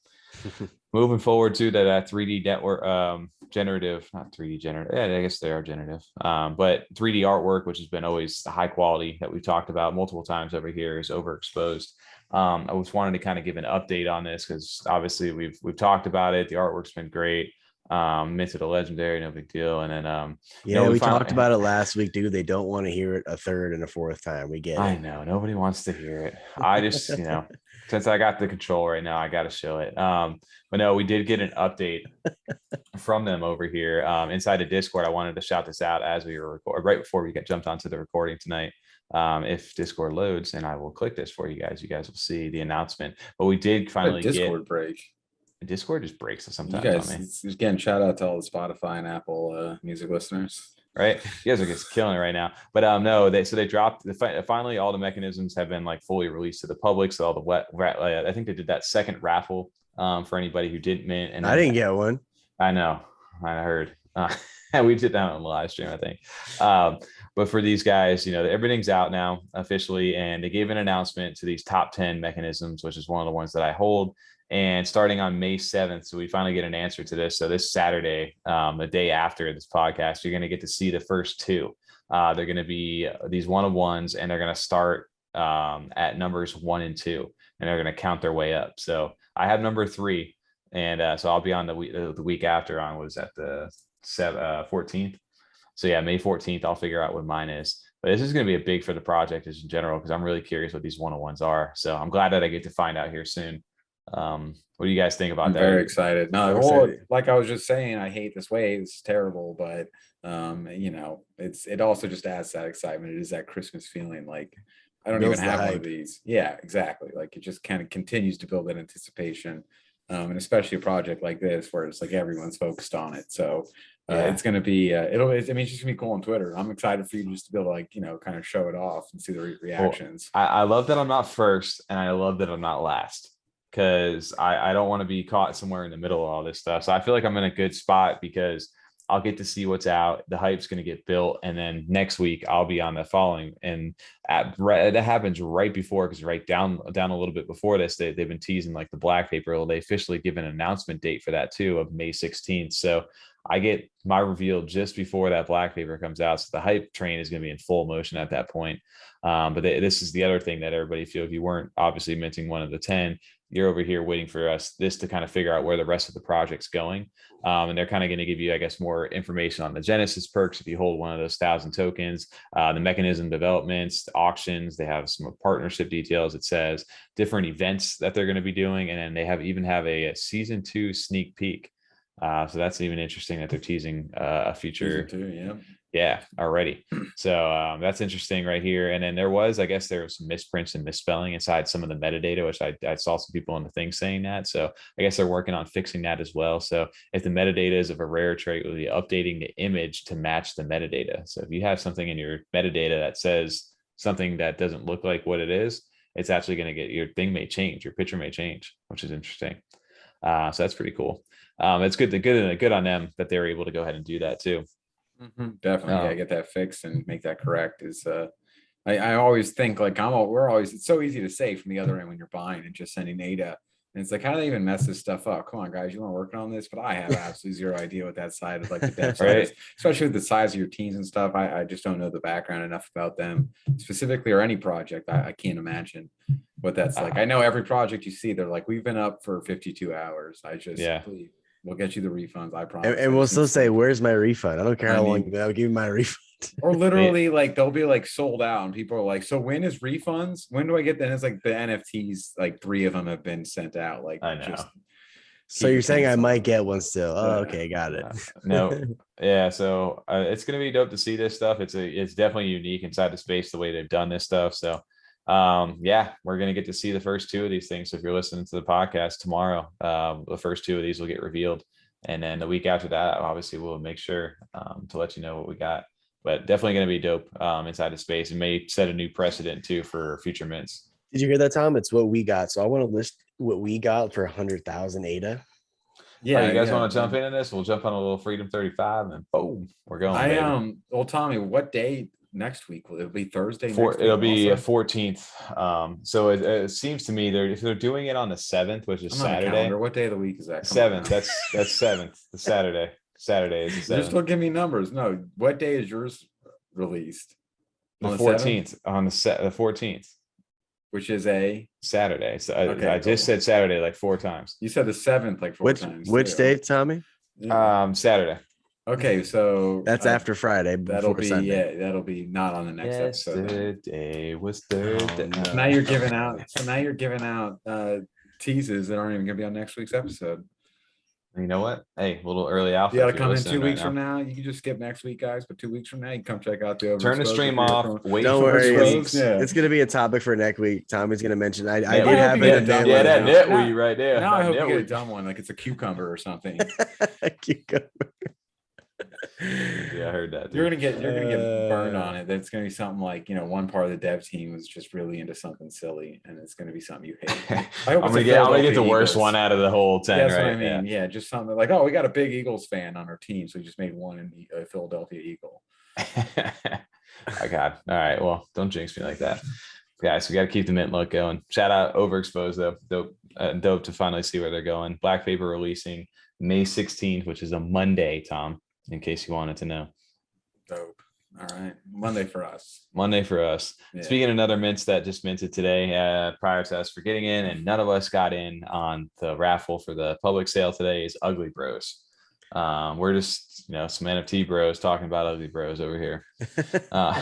moving forward to that 3D network, generative, not 3D generative. Yeah, I guess they are generative. But 3D artwork, which has been always the high quality that we've talked about multiple times over here, is overexposed. I was wanting to kind of give an update on this because obviously we've talked about it. The artwork's been great. Minted a legendary, no big deal. And then we talked about it last week, dude. They don't want to hear it a third and a fourth time. We get it. I know nobody wants to hear it. I just since I got the control right now, I got to show it. But no, we did get an update from them over here inside the Discord. I wanted to shout this out as we were right before we jumped onto the recording tonight. If Discord loads, and I will click this for you guys will see the announcement. But we did finally get Discord break. Discord just breaks sometimes. You guys, again, shout out to all the Spotify and Apple music listeners. Right, you guys are just killing it right now. But no, they dropped finally all the mechanisms have been like fully released to the public. So all the I think they did that second raffle for anybody who didn't mint. And I didn't get one. I know, I heard. We did that on the live stream, I think. But for these guys, everything's out now officially, and they gave an announcement to these top 10 mechanisms, which is one of the ones that I hold. And starting on May 7th, so we finally get an answer to this. So this Saturday, the day after this podcast, you're going to get to see the first two. They're going to be these one-of-ones, and they're going to start at numbers 1 and 2, and they're going to count their way up. So I have number 3, and so I'll be on the week after on was at the 14th. So yeah, May 14th, I'll figure out what mine is. But this is going to be a big for the project in general because I'm really curious what these one-of-ones are. So I'm glad that I get to find out here soon. What do you guys think about that? Very excited. No, like I was just saying, I hate this wave. It's terrible, but it also just adds that excitement. It is that Christmas feeling. Like I don't even have one of these. Yeah, exactly. Like it just kind of continues to build that anticipation. And especially a project like this where it's like everyone's focused on it. So it's going to be, it's just going to be cool on Twitter. I'm excited for you just to be able to kind of show it off and see the reactions. Well, I love that I'm not first, and I love that I'm not last, because I don't want to be caught somewhere in the middle of all this stuff. So I feel like I'm in a good spot because I'll get to see what's out. The hype's going to get built. And then next week I'll be on the following. And that happens right before, because right down a little bit before this, they've been teasing like the Blackpaper. They officially give an announcement date for that too of May 16th. So I get my reveal just before that Blackpaper comes out. So the hype train is going to be in full motion at that point. But this is the other thing that everybody feels. If you weren't obviously minting one of the 10, you're over here waiting for this to kind of figure out where the rest of the project's going. And they're kind of going to give you, I guess, more information on the Genesis perks if you hold one of those 1,000 tokens, the mechanism developments, the auctions. They have some partnership details. It says different events that they're going to be doing. And then they even have a season 2 sneak peek. So that's even interesting that they're teasing a future. Season 2, yeah. Yeah, already. So that's interesting right here. And then there was some misprints and misspelling inside some of the metadata, which I saw some people in the thing saying that. So I guess they're working on fixing that as well. So if the metadata is of a rare trait, we'll be updating the image to match the metadata. So if you have something in your metadata that says something that doesn't look like what it is, it's actually going to get your thing may change, your picture may change, which is interesting. So that's pretty cool. It's good on them that they were able to go ahead and do that too. Mm-hmm. Definitely, get that fixed and make that correct. I always think like it's so easy to say from the other end when you're buying and just sending data, and it's like, how do they even mess this stuff up? Come on, guys, you weren't working on this, but I have absolutely zero idea what that side of like the dev side is, especially with the size of your teams and stuff. I just don't know the background enough about them specifically, or any project. I can't imagine what that's like. I know every project you see, they're like, we've been up for 52 hours. Please. We'll get you the refunds, I promise. And we'll still say, where's my refund? I don't care how long, I'll give you my refund. Or literally, like, they'll be like sold out, and people are like, so when is refunds? When do I get them? It's like the NFTs, like 3 of them have been sent out. Like, I know. So you're saying I might get one still? Oh, okay, got it. No, yeah. So it's gonna be dope to see this stuff. It's definitely unique inside the space the way they've done this stuff. So we're going to get to see the first 2 of these things. So if you're listening to the podcast tomorrow, the first 2 of these will get revealed. And then the week after that, obviously we'll make sure to let you know what we got, but definitely going to be dope inside the space, and may set a new precedent too for future mints. Did you hear that, Tom? It's what we got. So I want to list what we got for 100,000 ADA. Yeah, you guys want to jump into this? We'll jump on a little Freedom 35 and then boom, we're going. Well, Tommy, what day next week? It'll be Thursday. It'll be 14th. So it seems to me if they're doing it on the 7th, which is Saturday. What day of the week is that? 7th. That's 7th. The Saturday. Saturday is the 7th. You're still giving me numbers. No, what day is yours released? The 14th. On the 14th. Which is a Saturday. So I just said Saturday like 4 times. You said the 7th like 4 times. Which day, Tommy? Saturday. Okay, so that's after Friday. That'll be Sunday. That'll be not on the next episode. Yesterday was Thursday. Oh, no. Now you're giving out teases that aren't even gonna be on next week's episode. You know what? Hey, a little early alpha. You gotta come in 2 weeks from now. You can just skip next week, guys. But 2 weeks from now, you can come check out the turn the stream off. Wait, don't worry. It's gonna be a topic for next week. Tommy's gonna mention. I did have it. That NetWe right there. Now I hope you get a dumb one, like it's a cucumber or something. Cucumber. Yeah, I heard that. You're gonna get burned on it. That's gonna be something like, one part of the dev team was just really into something silly, and it's gonna be something you hate. I'm gonna get the worst one out of the whole 10. That's right? What I mean. Yeah, just something like, we got a big Eagles fan on our team, so we just made one in the Philadelphia Eagle. Oh God! All right, well, don't jinx me like that, guys. We got to keep the mint look going. Shout out Overexposed though. Dope to finally see where they're going. Blackpaper releasing May 16th, which is a Monday, Tom. In case you wanted to know. Dope. All right. Monday for us. Yeah. Speaking of another mints that just minted today, prior to us for getting in, and none of us got in on the raffle for the public sale today, is Ugly Bros. We're just, some NFT bros talking about ugly bros over here. I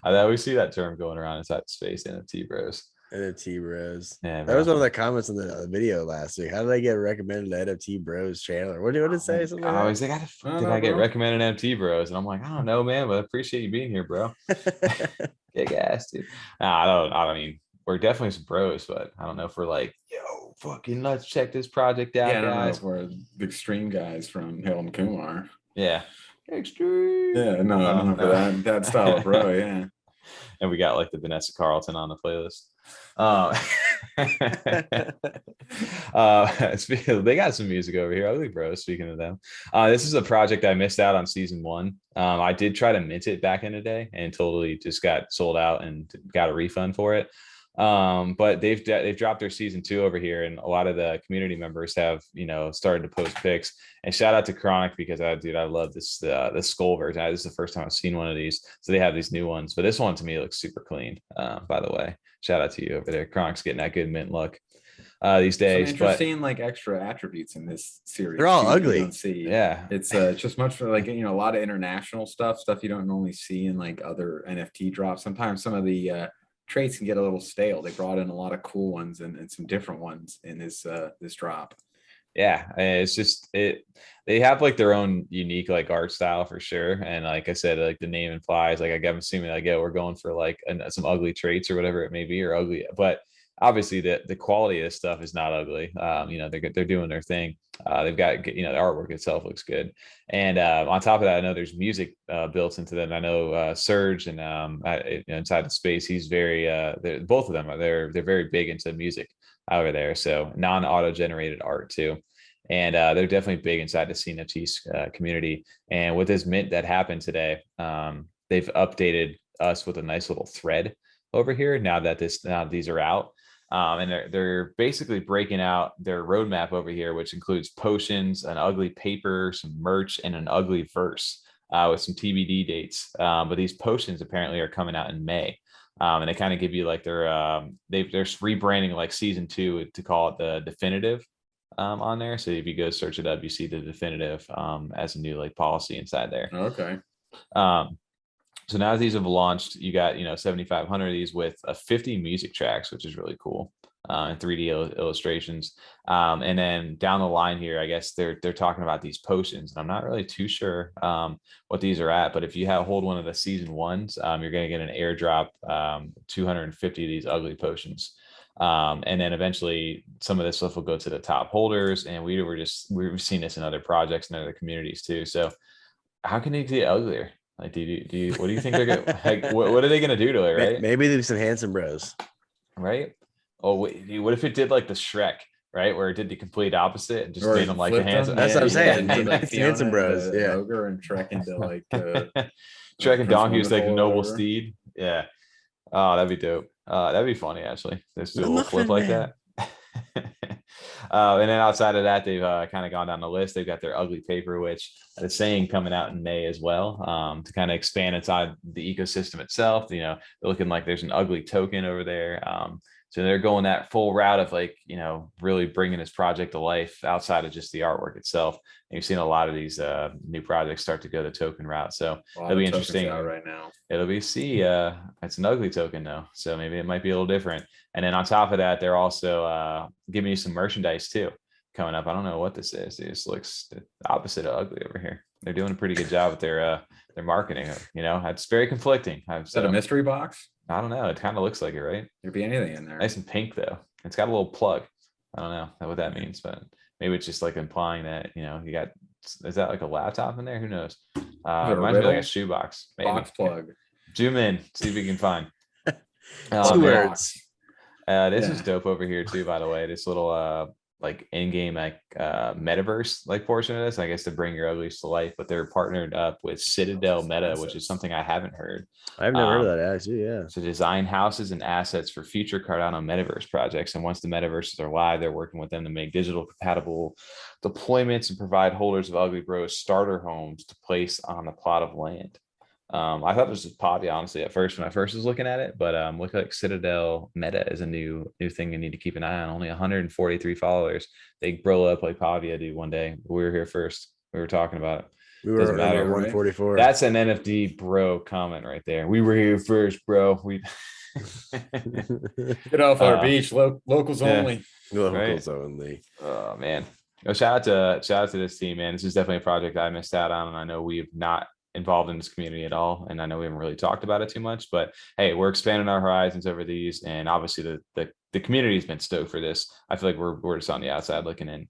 always see that term going around inside the space, NFT bros. NFT bros. Yeah, that was one of the comments in the video last week. How did I get recommended to NFT bros channel? Or what did it say? Something I was like, I get recommended NFT bros? And I'm like, I don't know, man, but I appreciate you being here, bro. Get gas, dude. I mean, we're definitely some bros, but I don't know if we're like, yo, fucking let's check this project out, guys. We're the extreme guys from Hill and Kumar. Yeah. Extreme. Yeah, no, I don't know for that style of bro, yeah. And we got like the Vanessa Carlton on the playlist. They got some music over here. Ugly Bros, speaking of them. This is a project I missed out on season 1. I did try to mint it back in the day and totally just got sold out and got a refund for it. But they've dropped their season 2 over here, and a lot of the community members have started to post pics. And shout out to Chronic, because I love this the skull version. This is the first time I've seen one of these, so they have these new ones, but this one to me looks super clean. By the way, shout out to you over there. Chronic's getting that good mint look these days. Some interesting extra attributes in this series. They're all ugly. Yeah, it's just much for a lot of international stuff you don't normally see in other NFT drops. Sometimes some of the traits can get a little stale. They brought in a lot of cool ones and some different ones in this drop. Yeah, it's just they have their own unique art style for sure. And like I said, the name implies, I'm assuming we're going for some ugly traits or whatever it may be, or ugly, but obviously the quality of this stuff is not ugly. They're doing their thing. They've got the artwork itself looks good, and on top of that, I know there's music built into them. I know Serge and inside the space, he's very both of them they're very big into music over there, so non-auto generated art too. And they're definitely big inside the CNFT community. And with this mint that happened today, they've updated us with a nice little thread over here now that these are out. And they're basically breaking out their roadmap over here, which includes potions, an ugly paper, some merch, and an ugly verse with some TBD dates. But these potions apparently are coming out in May. And they kind of give you they're rebranding season 2 to call it the definitive on there. So if you go search it up, you see the definitive as a new policy inside there. Okay. So now these have launched, you got 7,500 of these with 50 music tracks, which is really cool, and 3D illustrations. And then down the line here, I guess they're talking about these potions. And I'm not really too sure what these are at, but if you hold one of the season 1s, you're going to get an airdrop 250 of these ugly potions. And then eventually some of this stuff will go to the top holders. And we've seen this in other projects and other communities too. So how can they get uglier? Do you what do you think they're gonna what are they gonna do to it, right? Maybe there's some handsome bros, right? Oh wait, what if it did the Shrek, right, where it did the complete opposite and just made them the handsome? That's what I'm saying. Handsome bros, ogre and Shrek into Tracking donkey is like a noble steed. Yeah. Oh, that'd be dope. That'd be funny actually. Let's do a little flip like that. And then outside of that, they've kind of gone down the list. They've got their ugly paper, which is saying coming out in May as well, to kind of expand inside the ecosystem itself. You know, they're looking like there's an ugly token over there. So they're going that full route of like, you know, really bringing this project to life outside of just the artwork itself. And you've seen a lot of these new projects start to go the token route. So it'll be interesting right now. It'll be it's an ugly token though. So maybe it might be a little different. And then on top of that, they're also giving you some merchandise too coming up. I don't know what this is. It just looks the opposite of ugly over here. They're doing a pretty good job with their marketing. You know, it's very conflicting. Is that a mystery box? I don't know. It kind of looks like it, right? There'd be anything in there. Nice and pink though. It's got a little plug. I don't know what that means, but maybe it's just like implying that, you know, you got, is that like a laptop in there? Who knows? Reminds me like a shoebox. Maybe. Box plug. Zoom in, see if we can find. Two words. This is dope over here too, by the way. This little like in-game like metaverse like portion of this, I guess, to bring your uglies to life, but they're partnered up with Citadel Meta, which is something I haven't heard. I've never heard of that actually. Yeah. To design houses and assets for future Cardano Metaverse projects. And once the metaverses are live, they're working with them to make digital compatible deployments and provide holders of Ugly Bros starter homes to place on a plot of land. I thought this was Pavi, honestly, at first when I first was looking at it, but look like Citadel Meta is a new thing you need to keep an eye on. Only 143 followers. They grow up like Pavia do one day. We were here first. We were talking about it. We were at 144. That's an NFT bro comment right there. We were here first, bro. We get off our beach. Locals only. Locals only. Oh man. Shout out to this team, man. This is definitely a project I missed out on, and I know we've not involved in this community at all, and I know we haven't really talked about it too much, but hey, we're expanding our horizons over these, and obviously the community's been stoked for this. I feel like we're just on the outside looking in.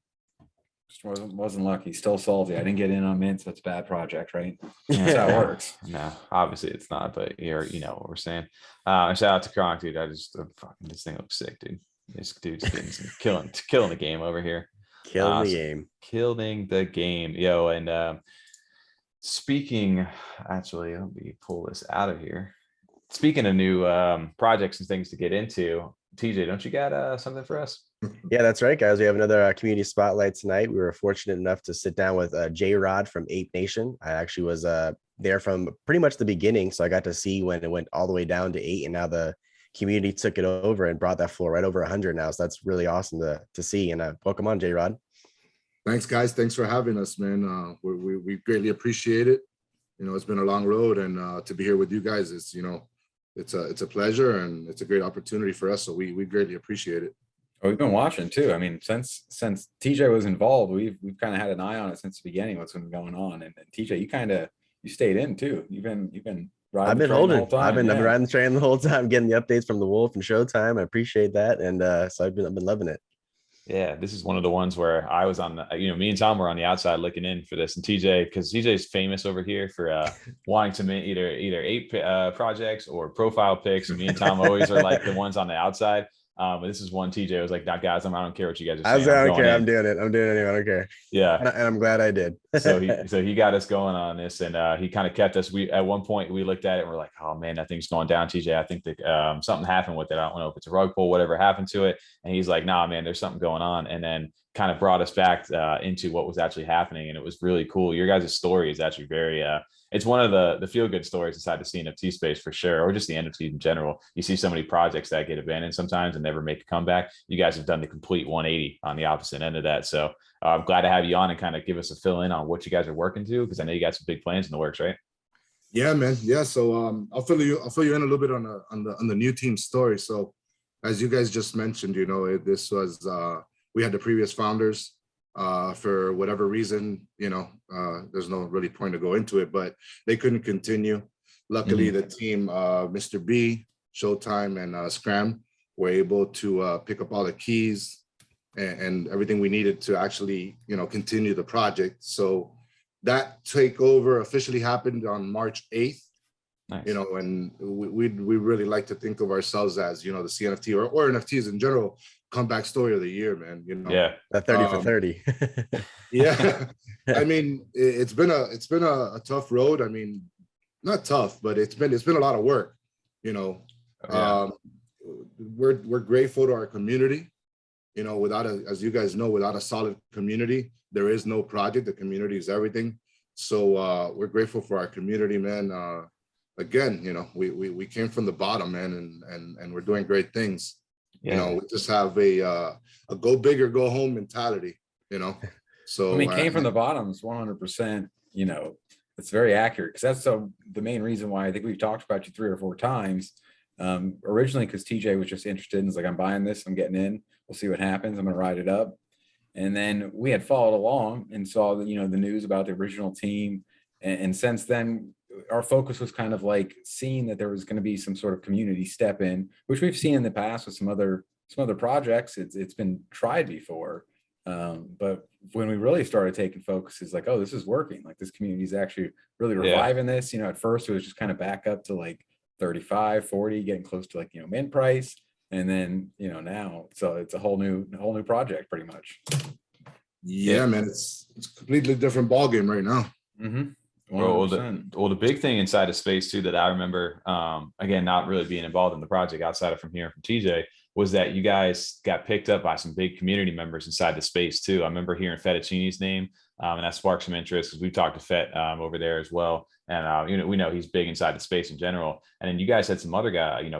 Just wasn't lucky. Still salty. I didn't get in on Mint, so it's a bad project, right? That's how it works. No, obviously it's not, but you know what we're saying. Shout out to Kronk, dude. This thing looks sick, dude. This dude's getting some killing the game over here. Killing the game, yo. And speaking, actually, let me pull this out of here. Speaking of new projects and things to get into, TJ, don't you got something for us? Yeah, that's right, guys. We have another community spotlight tonight. We were fortunate enough to sit down with J-Rod from Ape Nation. I actually was there from pretty much the beginning, so I got to see when it went all the way down to 8, and now the community took it over and brought that floor right over 100 now. So that's really awesome to see. And welcome on, J-Rod. Thanks, guys. Thanks for having us, man. We greatly appreciate it. You know, it's been a long road, and to be here with you guys is, you know, it's a pleasure, and it's a great opportunity for us. So we greatly appreciate it. Oh, we've been watching too. I mean, since TJ was involved, we've kind of had an eye on it since the beginning. What's been going on, and TJ, you stayed in too. You've been. I've been holding. I've been riding the train the whole time, getting the updates from the Wolf and Showtime. I appreciate that, and so I've been loving it. Yeah, this is one of the ones where I was on me and Tom were on the outside looking in for this, and TJ, because TJ's famous over here for wanting to make either Ape projects or profile pics, and me and Tom always are like the ones on the outside. But this is one TJ was like, "Nah, guys, I don't care what you guys are saying. I don't care. I'm doing it anyway. I don't care." Yeah, and I'm glad I did. so he got us going on this, and he kind of kept us. We at one point we looked at it and we're like, "Oh man, that thing's going down, TJ. I think that something happened with it. I don't know if it's a rug pull, whatever happened to it." And he's like, "Nah, man, there's something going on." And then kind of brought us back into what was actually happening, and it was really cool. Your guys' story is actually very. It's one of the feel-good stories inside the CNFT space for sure, or just the NFT in general. You see so many projects that get abandoned sometimes and never make a comeback. You guys have done the complete 180 on the opposite end of that. So I'm glad to have you on and kind of give us a fill in on what you guys are working to, because I know you got some big plans in the works, right? Yeah, man. Yeah. So I'll fill you in a little bit on the new team story. So as you guys just mentioned, you know, this was we had the previous founders. For whatever reason, you know, there's no really point to go into it, but they couldn't continue. Luckily, the team, Mr. B, Showtime, and Scram were able to pick up all the keys and everything we needed to actually, you know, continue the project. So that takeover officially happened on March 8th. Nice. You know, and we really like to think of ourselves as, you know, the CNFT or NFTs in general, comeback story of the year, man. You know, yeah, that 30 for 30. Yeah, I mean, it's been a tough road. I mean, not tough, but it's been a lot of work, you know. We're grateful to our community. You know, as you guys know, without a solid community, there is no project. The community is everything. So we're grateful for our community, man. Again, you know, we came from the bottom, man, and we're doing great things. You know, we just have a go big or go home mentality, you know. So I mean, came from the bottoms 100%, you know, it's very accurate, because that's the main reason why I think we've talked about you 3 or 4 times. Originally, because TJ was just interested and was like, I'm buying this, I'm getting in, we'll see what happens, I'm gonna ride it up. And then we had followed along and saw the, you know, the news about the original team. And since then, our focus was kind of like seeing that there was going to be some sort of community step in, which we've seen in the past with some other projects. It's been tried before. But when we really started taking focus, is like, oh, this is working. Like, this community is actually really reviving this. You know, at first it was just kind of back up to like 35, 40, getting close to like, you know, mint price. And then, you know, now, so it's a whole new project pretty much. Yeah, man, it's a completely different ballgame right now. Mm-hmm. Well, the big thing inside of space too that I remember, again, not really being involved in the project outside of from hearing from TJ, was that you guys got picked up by some big community members inside the space too. I remember hearing Fettuccine's name, and that sparked some interest because we've talked to Fet over there as well. And you know, we know he's big inside the space in general. And then you guys had some other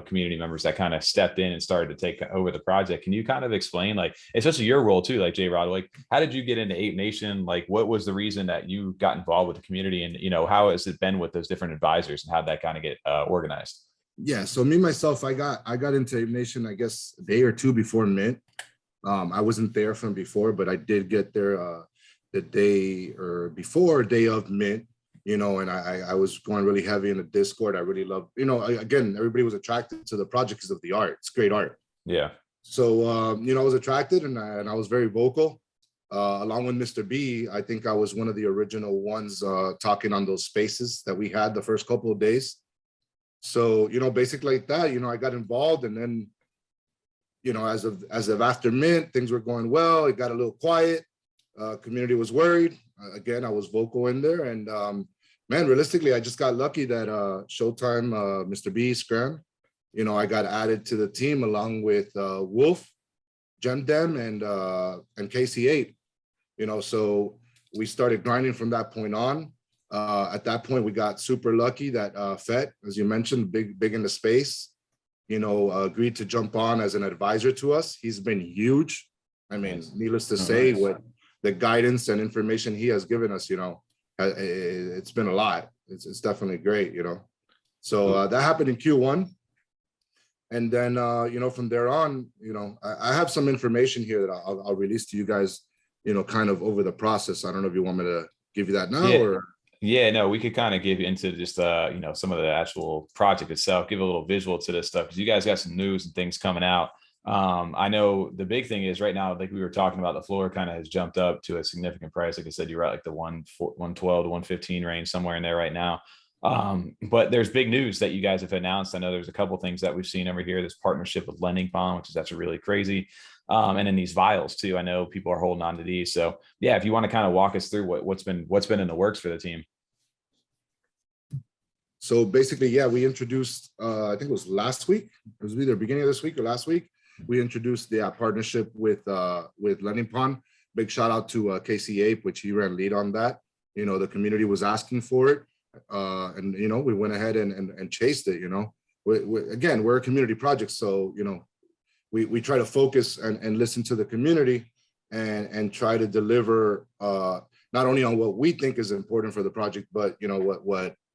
community members that kind of stepped in and started to take over the project. Can you kind of explain, like, especially your role too, like J-Rod, like, how did you get into Ape Nation? Like, what was the reason that you got involved with the community, and, you know, how has it been with those different advisors, and how'd that kind of get organized? Yeah, so me myself, I got into Ape Nation, I guess, a day or two before mint. I wasn't there from before, but I did get there the day of mint. You know, and I was going really heavy in the Discord. I really love, you know, again, everybody was attracted to the project because of the art. It's great art. Yeah. So, you know, I was attracted, and I was very vocal. Along with Mr. B, I think I was one of the original ones talking on those spaces that we had the first couple of days. So, you know, basically like that, you know, I got involved, and then, you know, as of after mint, things were going well. It got a little quiet. Community was worried. Again, I was vocal in there, and man, realistically, I just got lucky that Showtime, Mr. B, Scram, you know, I got added to the team along with Wolf, Gemdem, and KC8. You know, so we started grinding from that point on. At that point, we got super lucky that Fet, as you mentioned, big in the space, you know, agreed to jump on as an advisor to us. He's been huge. I mean, needless to say, what the guidance and information he has given us, you know, it's been a lot. It's definitely great, you know. So that happened in Q1. And then, you know, from there on, you know, I have some information here that I'll release to you guys, you know, kind of over the process. I don't know if you want me to give you that now or. Yeah, no, we could kind of give into just, you know, some of the actual project itself, give a little visual to this stuff, because you guys got some news and things coming out. I know the big thing is right now, like we were talking about, the floor kind of has jumped up to a significant price. Like I said, you're at like the 112 to 115 range, somewhere in there right now. But there's big news that you guys have announced. I know there's a couple of things that we've seen over here. This partnership with Lending Bond, which is actually really crazy. And then these vials too. I know people are holding on to these. So yeah, if you want to kind of walk us through what's been in the works for the team. So basically, yeah, we introduced, I think it was last week. It was either beginning of this week or last week. We introduced the partnership with Lending Pond. Big shout out to KC Ape, which he ran lead on that. You know, the community was asking for it. And, you know, we went ahead and chased it, you know. Again, we're a community project. So, you know, we try to focus and listen to the community and try to deliver not only on what we think is important for the project, but, you know,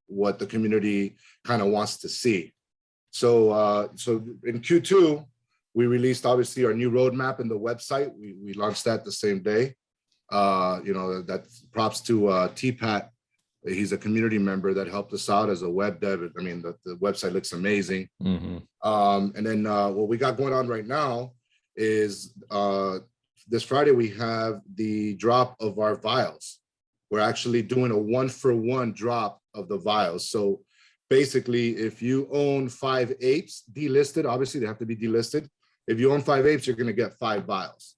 what the community kind of wants to see. So in Q2, we released obviously our new roadmap and the website. We launched that the same day. You know, that props to T-Pat. He's a community member that helped us out as a web dev. I mean, the website looks amazing. Mm-hmm. And then what we got going on right now is this Friday, we have the drop of our vials. We're actually doing a 1-for-1 drop of the vials. So basically, if you own 5 apes delisted, obviously they have to be delisted. If you own 5 apes, you're going to get 5 vials.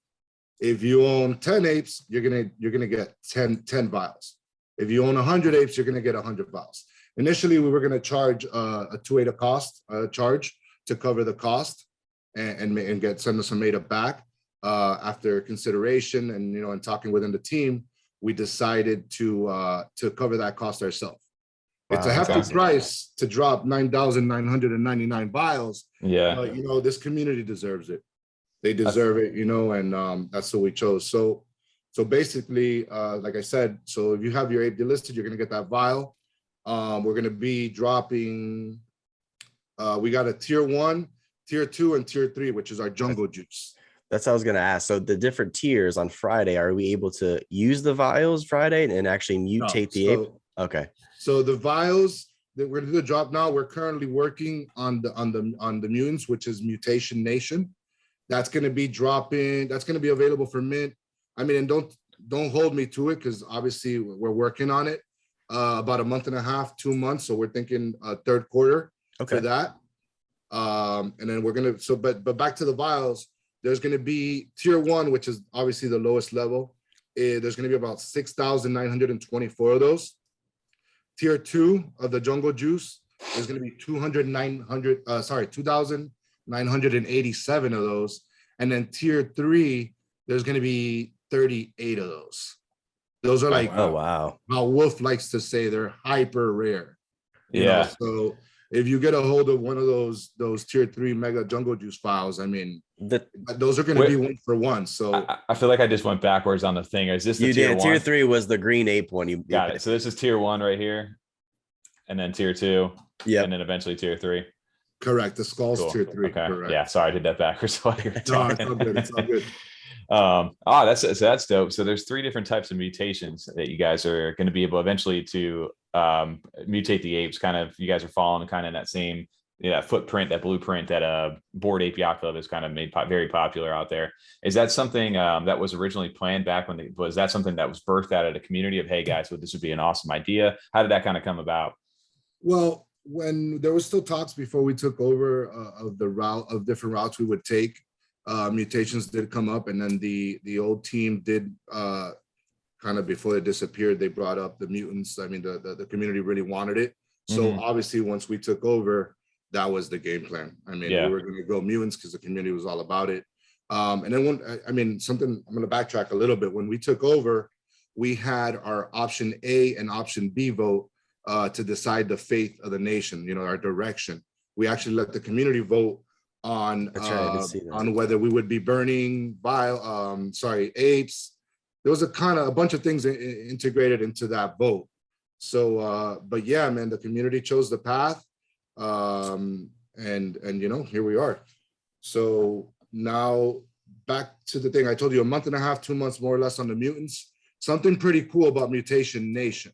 If you own 10 apes, you're going to get 10 vials. If you own 100 apes, you're going to get 100 vials. Initially, we were going to charge a 2 ADA cost charge to cover the cost and send us some ADA back. After consideration and and talking within the team, we decided to cover that cost ourselves. Wow, it's a hefty price to drop 9,999 vials. Yeah, but this community deserves it. They deserve it, and that's what we chose. So basically, like I said, so if you have your Ape delisted, you're gonna get that vial. We're gonna be dropping. We got a tier 1, tier 2, and tier 3, which is our jungle juice. That's what I was going to ask. So the different tiers on Friday, are we able to use the vials Friday and actually mutate the ape? Okay. So the vials that we're going to do the drop now, we're currently working on the mutants, which is Mutation Nation. That's going to be dropping. That's going to be available for mint. I mean, and don't hold me to it because obviously we're working on it. About a month and a half, 2 months. So we're thinking third quarter for that. And then we're going to, but back to the vials. There's going to be tier 1, which is obviously the lowest level. There's going to be about 6,924 of those. Tier 2 of the jungle juice, there's going to be 2,987 of those. And then tier 3, there's going to be 38 of those. Those are like, oh wow, how Wolf likes to say, they're hyper rare. Yeah. So if you get a hold of one of those tier 3 mega jungle juice files, I mean, those are going to be 1 for 1. So I feel like I just went backwards on the thing. Is this the tier 1? Tier 3 was the green ape one. You got it. So this is tier 1 right here, and then tier 2, and then eventually tier 3. Correct. The skull's tier 3. Okay. Correct. Yeah. Sorry, I did that backwards while you were talking. No, it's all good. It's all good. That's dope. So there's 3 different types of mutations that you guys are going to be able eventually to mutate the apes. Kind of, you guys are following kind of that same footprint, that blueprint that Bored Ape Yacht Club has kind of made very popular out there. Is that something that was originally planned back when was that something that was birthed out of the community of, hey guys, this would be an awesome idea? How did that kind of come about? Well, when there was still talks before we took over of different routes we would take, mutations did come up, and then the old team did kind of, before they disappeared, they brought up the mutants. I mean, the community really wanted it. So obviously once we took over, that was the game plan. I mean, we were going to go mutants because the community was all about it. And then I'm going to backtrack a little bit. When we took over, we had our option A and option B vote to decide the fate of the nation, our direction. We actually let the community vote on whether we would be burning apes. There was a bunch of things integrated into that vote. So, but yeah, man, the community chose the path. And here we are. So now back to the thing I told you, a month and a half, 2 months more or less on the mutants. Something pretty cool about Mutation Nation.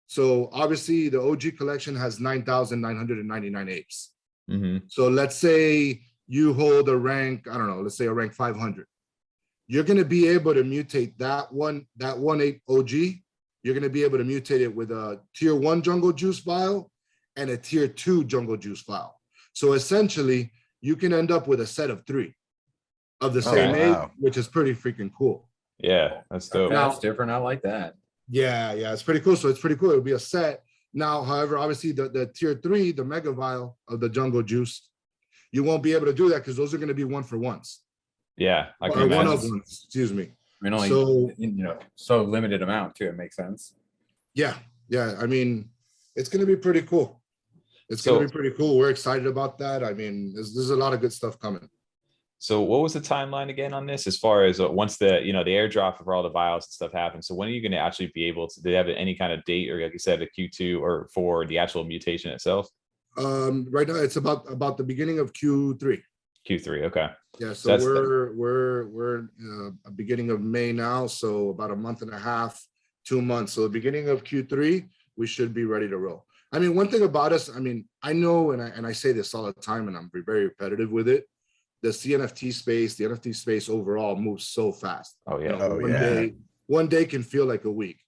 So obviously the OG collection has 9,999 apes. So let's say you hold a rank, I don't know, let's say a rank 500. You're going to be able to mutate that one ape OG. You're going to be able to mutate it with a tier 1 jungle juice vial and a tier 2 jungle juice vial. So essentially, you can end up with a set of 3 of the same ape, which is pretty freaking cool. Yeah, that's dope. That's different. I like that. Yeah, it's pretty cool. So it's pretty cool. It'll be a set. Now, however, obviously the tier 3, the mega vial of the jungle juice, you won't be able to do that because those are going to be 1 for 1s. Yeah, I can imagine. 1 of 1s, excuse me. I mean, only so limited amount too. It makes sense. Yeah. I mean, it's going to be pretty cool. It's going to be pretty cool. We're excited about that. I mean, there's a lot of good stuff coming. So what was the timeline again on this, as far as once the airdrop of all the vials and stuff happens? So when are you going to actually be able to, do they have any kind of date, or like you said, a Q2 or for the actual mutation itself? Right now it's about the beginning of Q3. Q3, okay. Yeah, so we're beginning of May now, so about a month and a half, 2 months. So the beginning of Q3, we should be ready to roll. I mean, one thing about us, I mean, I know, and I say this all the time, and I'm very repetitive with it. The CNFT space, the NFT space overall moves so fast. Oh yeah. One day can feel like a week.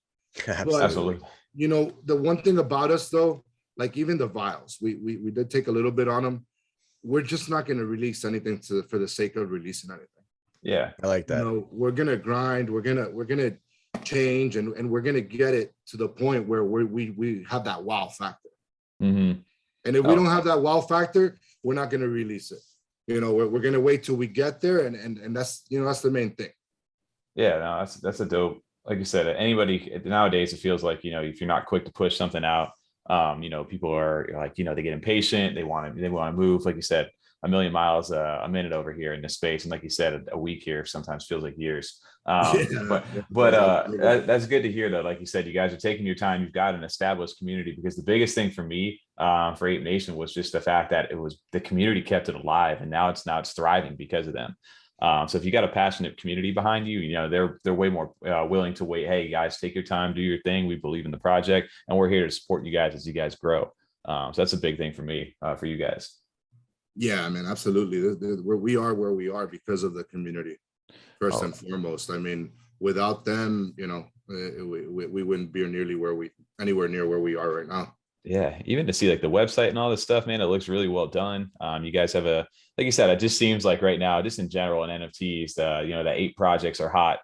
Absolutely. The one thing about us though, like even the vials, we did take a little bit on them. We're just not going to release anything for the sake of releasing anything. Yeah, I like that. We're gonna grind. We're gonna change, and we're gonna get it to the point where we have that wow factor. And if we don't have that wow factor, we're not going to release it. You know, we're going to wait till we get there, and that's, you know, that's the main thing. Yeah, no, that's a dope. Like you said, anybody nowadays, it feels like, you know, if you're not quick to push something out, you know, people are like, you know, they get impatient, they want to move. Like you said, a million miles a minute over here in this space, and like you said, a week here sometimes feels like years. That's good to hear, though. Like you said, you guys are taking your time. You've got an established community, because the biggest thing for me, for Ape Nation, was just the fact that it was the community kept it alive, and now it's thriving because of them. So if you got a passionate community behind you, you know, they're way more willing to wait. Hey guys, take your time, do your thing. We believe in the project, and we're here to support you guys as you guys grow. So that's a big thing for me, for you guys. Yeah, I mean, absolutely. We are where we are because of the community, first and foremost. I mean, without them, you know, we wouldn't be anywhere near where we are right now. Yeah, even to see like the website and all this stuff, man, it looks really well done. You guys have like you said, it just seems like right now, just in general in NFTs, you know, the 8 projects are hot.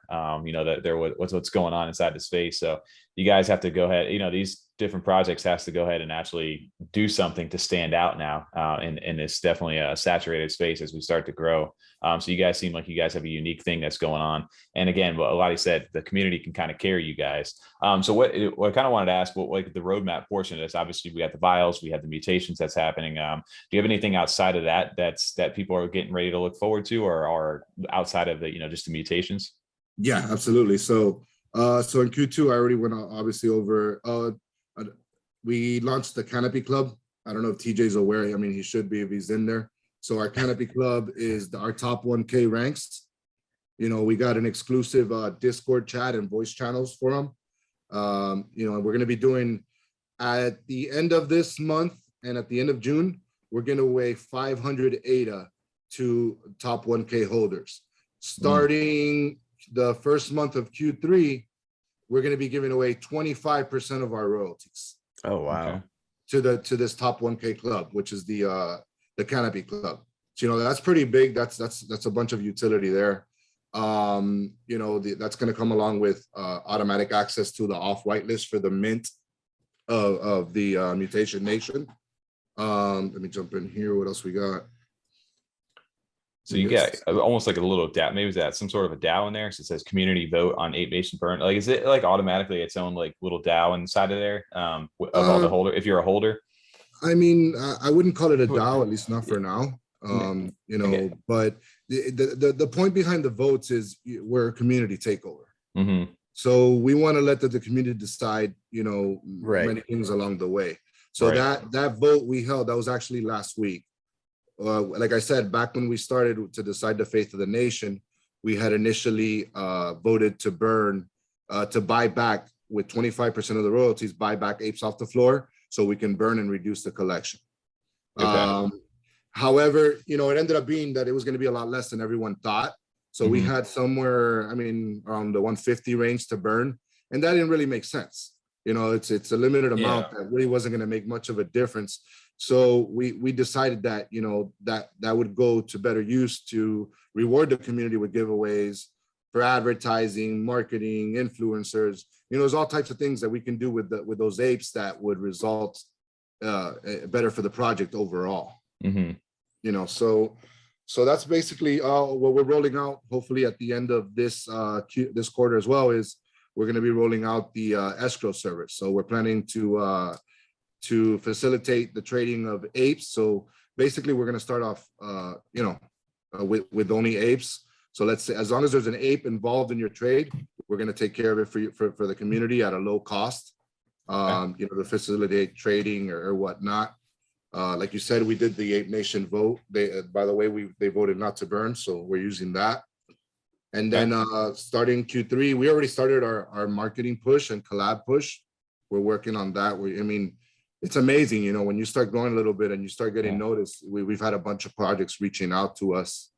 You know, that what's going on inside the space. So you guys have to go ahead, you know, these different projects has to go ahead and actually do something to stand out now. And it's definitely a saturated space as we start to grow. So you guys seem like you guys have a unique thing that's going on. And again, what Lottie said, the community can kind of carry you guys. So what I kind of wanted to ask, what like the roadmap portion of this, obviously we got the vials, we have the mutations that's happening. Do you have anything outside of that that people are getting ready to look forward to, or outside of the, you know, just the mutations? Yeah, absolutely. So in Q2, I already went obviously over, we launched the Canopy Club. I don't know if TJ's aware. I mean, he should be if he's in there. So our Canopy Club is our top 1K ranks. You know, we got an exclusive Discord chat and voice channels for them. You know, and we're going to be doing at the end of this month and at the end of June, we're going to weigh 500 ADA to top 1K holders. Starting the first month of Q3, we're going to be giving away 25% of our royalties. Oh, wow. Okay. To this top 1K club, which is the Canopy Club. So, you know, that's pretty big. That's a bunch of utility there. You know, that's going to come along with automatic access to the off whitelist for the mint of the Mutation Nation. Let me jump in here. What else we got? So you got almost like a little DAO. Maybe is that some sort of a DAO in there? So it says community vote on Ape Nation burn. Like, is it like automatically its own like little DAO inside of there of all the holder? If you're a holder, I mean, I wouldn't call it a DAO, at least not for now. You know, but the point behind the votes is we're a community takeover. So we want to let the community decide, you know, many things along the way. So that vote we held, that was actually last week. Like I said, back when we started to decide the fate of the nation, we had initially voted to burn, to buy back with 25% of the royalties, buy back apes off the floor so we can burn and reduce the collection. However, you know, it ended up being that it was going to be a lot less than everyone thought. So we had somewhere, I mean, around the 150 range to burn, and that didn't really make sense. You know, it's a limited amount that really wasn't going to make much of a difference. So we decided that, you know, that would go to better use to reward the community with giveaways for advertising, marketing, influencers. You know, there's all types of things that we can do with those apes that would result better for the project overall. You know, so that's basically what we're rolling out. Hopefully at the end of this quarter as well, is we're going to be rolling out the escrow service. So we're planning to facilitate the trading of apes. So basically we're going to start off, you know, with only apes. So let's say, as long as there's an ape involved in your trade, we're going to take care of it for the community at a low cost, you know, to facilitate trading or whatnot. Like you said, we did the Ape Nation vote. By the way, they voted not to burn, so we're using that. And then starting Q3, we already started our marketing push and collab push. We're working on that. I mean, it's amazing, you know, when you start growing a little bit and you start getting noticed. We've had a bunch of projects reaching out to us.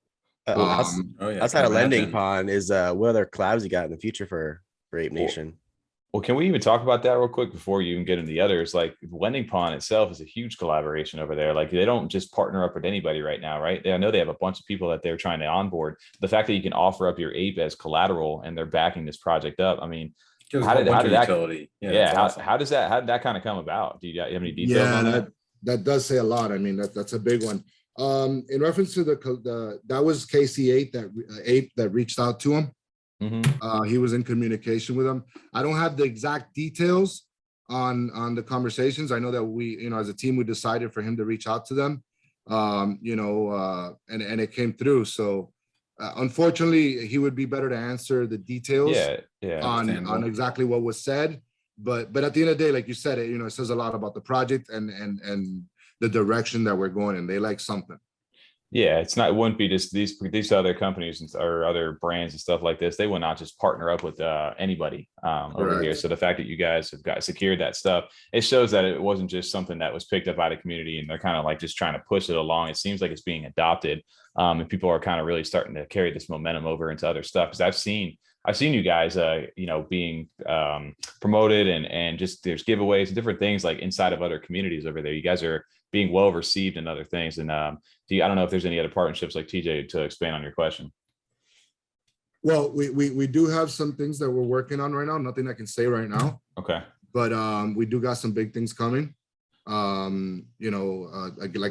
Outside of Lending Pond, is what other collabs you got in the future for Ape Nation? Well, can we even talk about that real quick before you even get into the others? Like Lending Pond itself is a huge collaboration over there. Like they don't just partner up with anybody right now, right? I know they have a bunch of people that they're trying to onboard. The fact that you can offer up your ape as collateral and they're backing this project up. I mean, How did that utility? Awesome. How did that kind of come about? Do you have any details on that? That does say a lot. I mean, that's a big one. In reference to that was KC8 Ape that reached out to him. Mm-hmm. He was in communication with him. I don't have the exact details on the conversations. I know that we, as a team, we decided for him to reach out to them. And it came through. So unfortunately, he would be better to answer the details on exactly what was said. But at the end of the day, like you said, it says a lot about the project and the direction that we're going in. They like something. Yeah, it wouldn't be just these other companies or other brands and stuff like this. They will not just partner up with anybody over here. So the fact that you guys have secured that stuff, it shows that it wasn't just something that was picked up by the community and they're kind of like just trying to push it along. It seems like it's being adopted, and people are kind of really starting to carry this momentum over into other stuff. Because I've seen you guys, being promoted and just there's giveaways and different things like inside of other communities over there. You guys are being well received and other things. And I don't know if there's any other partnerships like TJ to expand on your question. Well, we do have some things that we're working on right now. Nothing I can say right now. Okay. But we do got some big things coming. Like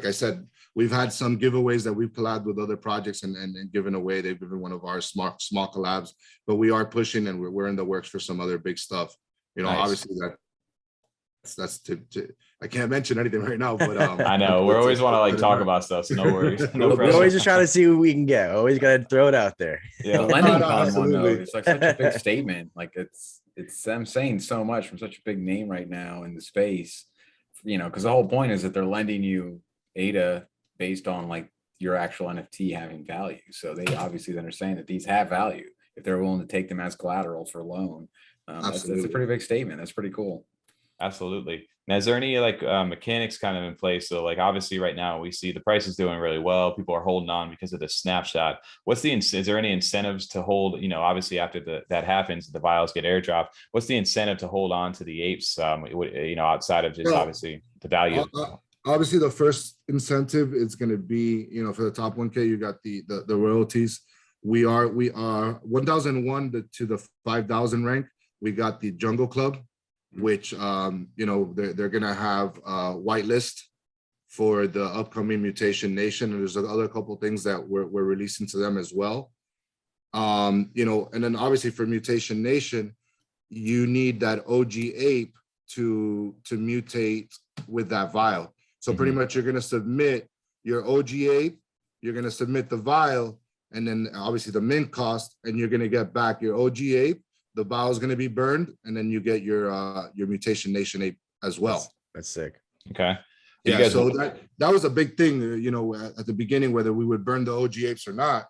I said, we've had some giveaways that we've collabed with other projects and given away. They've given one of our small collabs, but we are pushing and we're in the works for some other big stuff. Nice. Obviously that's I can't mention anything right now, but I know we always want to talk about stuff, so no worries. We're always just trying to see what we can get. Always got to throw it out there. Yeah, the lending con one though, it's like such a big statement. Like it's them saying so much from such a big name right now in the space. Because the whole point is that they're lending you ADA based on like your actual NFT having value. So they obviously understand that these have value if they're willing to take them as collateral for a loan. That's a pretty big statement. That's pretty cool. Absolutely. Now, is there any mechanics kind of in place? So like obviously right now we see the price is doing really well. People are holding on because of the snapshot. Is there any incentives to hold, obviously after that happens, the vials get airdropped. What's the incentive to hold on to the apes, outside of just obviously the value? Obviously the first incentive is going to be, for the top 1K, you got the royalties. We are 1,001 to the 5,000 rank. We got the Jungle Club, which they're gonna have a whitelist for the upcoming Mutation Nation, and there's other couple things that we're releasing to them as well. And then obviously for Mutation Nation, you need that OG ape to mutate with that vial. So pretty much you're gonna submit your OG ape, you're gonna submit the vial, and then obviously the mint cost, and you're gonna get back your OG ape. The vial is going to be burned, and then you get your Mutation Nation ape as well. That's sick. Okay. Yeah. So that was a big thing, at the beginning, whether we would burn the OG apes or not.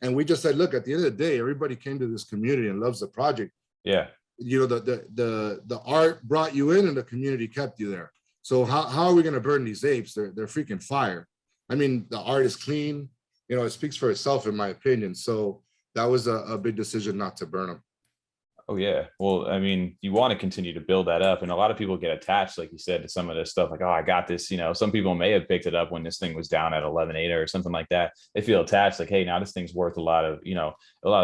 And we just said, look, at the end of the day, everybody came to this community and loves the project. Yeah. The art brought you in, and the community kept you there. So how are we going to burn these apes? They're freaking fire. I mean, the art is clean. It speaks for itself, in my opinion. So that was a big decision not to burn them. Oh yeah. Well, I mean, you want to continue to build that up. And a lot of people get attached, like you said, to some of this stuff like, oh, I got this. Some people may have picked it up when this thing was down at 11 ADA or something like that. They feel attached, like, hey, now this thing's worth a lot of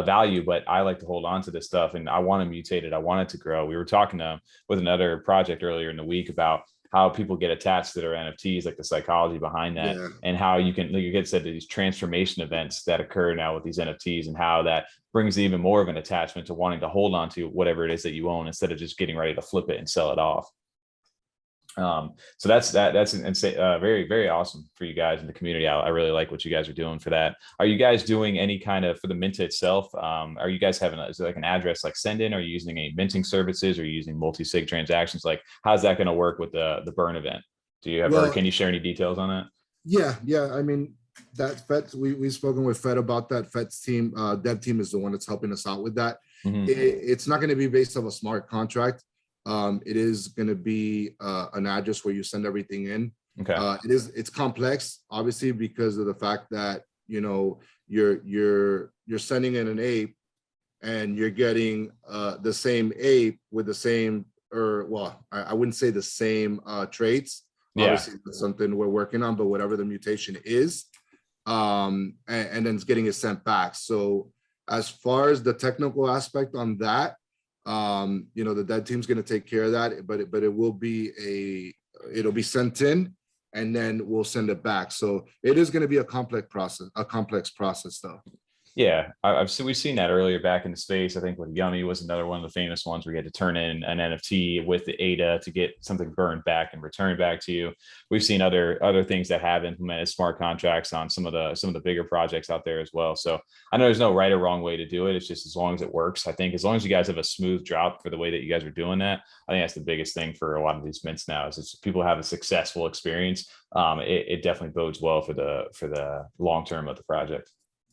value, but I like to hold on to this stuff and I want to mutate it. I want it to grow. We were talking with another project earlier in the week about how people get attached to their NFTs, like the psychology behind that, and how you can, like you had said, these transformation events that occur now with these NFTs, and how that brings even more of an attachment to wanting to hold on to whatever it is that you own instead of just getting ready to flip it and sell it off. So that's very, very awesome for you guys in the community. I really like what you guys are doing for that. Are you guys doing any kind of, for the mint itself? Are you guys having is it like an address like send in? Are you using any minting services? Are you using multi-sig transactions? Like, how's that going to work with the burn event? Do you have, or can you share any details on that? Yeah. I mean, that FET, we've spoken with FET about that. FET's team, dev team is the one that's helping us out with that. It's not going to be based on a smart contract. It is going to be an address where you send everything in. Okay. It's complex, obviously, because of the fact that you're sending in an ape and you're getting the same ape with the same, I wouldn't say the same traits. Obviously, that's something we're working on, but whatever the mutation is, and then it's getting it sent back. So as far as the technical aspect on that, The dead team's going to take care of that, but it will be it'll be sent in, and then we'll send it back. So it is going to be a complex process though. Yeah, we've seen that earlier back in the space. I think with Yummy was another one of the famous ones where you had to turn in an NFT with the ADA to get something burned back and returned back to you. We've seen other things that have implemented smart contracts on some of the bigger projects out there as well. So I know there's no right or wrong way to do it. It's just as long as it works. I think as long as you guys have a smooth drop for the way that you guys are doing that, I think that's the biggest thing for a lot of these mints now is it's people have a successful experience. It definitely bodes well for the long term of the project.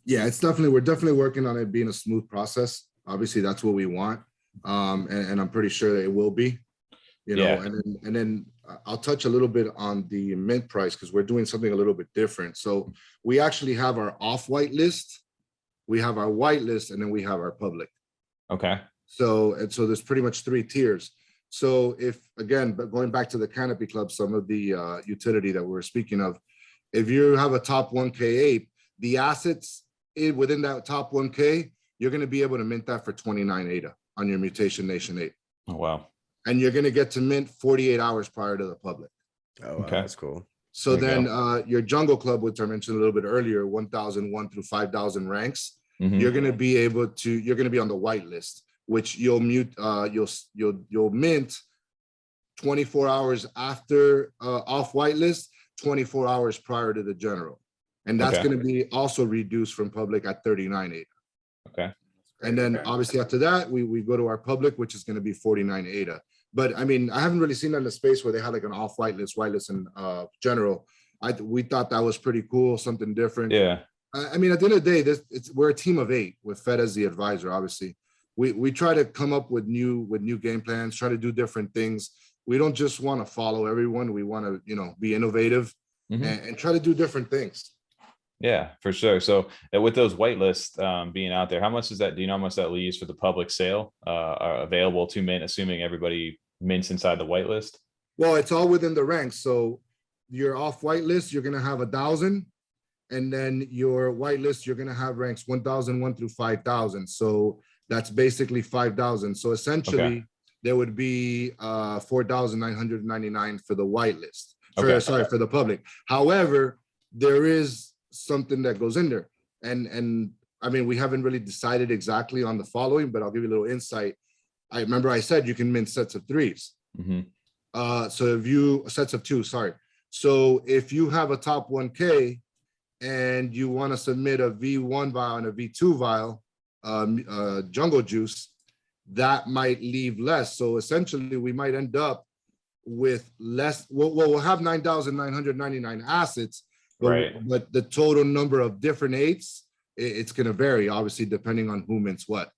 Yeah, we're definitely working on it being a smooth process. Obviously, that's what we want. And I'm pretty sure that it will be, and then I'll touch a little bit on the mint price because we're doing something a little bit different. So we actually have our off-white list, we have our white list, and then we have our public. Okay. So there's pretty much 3 tiers. So but going back to the Canopy Club, some of the utility that we're speaking of, if you have a top 1K ape, the assets within that top 1K, you're going to be able to mint that for 29 ADA on your Mutation Nation ape. Oh, wow. And you're going to get to mint 48 hours prior to the public. Oh, wow, okay. That's cool. So then your Jungle Club, which I mentioned a little bit earlier, 1,001 through 5,000 ranks, you're going to be you're going to be on the white list, which you'll mint 24 hours after off white list, 24 hours prior to the general. And that's going to be also reduced from public at 39 ADA. Okay. And then obviously after that, we go to our public, which is going to be 49 ADA. But I mean, I haven't really seen that in a space where they had like an off white list, and general. We thought that was pretty cool, something different. Yeah. I mean, at the end of the day, we're a team of 8 with Fed as the advisor. Obviously, we try to come up with new game plans, try to do different things. We don't just want to follow everyone. We want to, be innovative and try to do different things. Yeah, for sure. So with those whitelists being out there, how much is that? Do you know how much that leaves for the public sale available to mint, assuming everybody mints inside the whitelist? Well, it's all within the ranks. So your off whitelist, you're going to have 1,000. And then your whitelist, you're going to have ranks 1,001 through 5,000. So that's basically 5,000. So essentially, there would be 4,999 for the whitelist. For the public. However, there is something that goes in there, and I mean, we haven't really decided exactly on the following, but I'll give you a little insight. I remember I said you can mint sets of 3s. So sets of 2, sorry. So if you have a top 1K and you want to submit a V1 vial and a V2 vial, jungle juice, that might leave less. So essentially, we might end up with less. We'll have 9,999 assets. But the total number of different 8s, it's going to vary, obviously, depending on who mints what.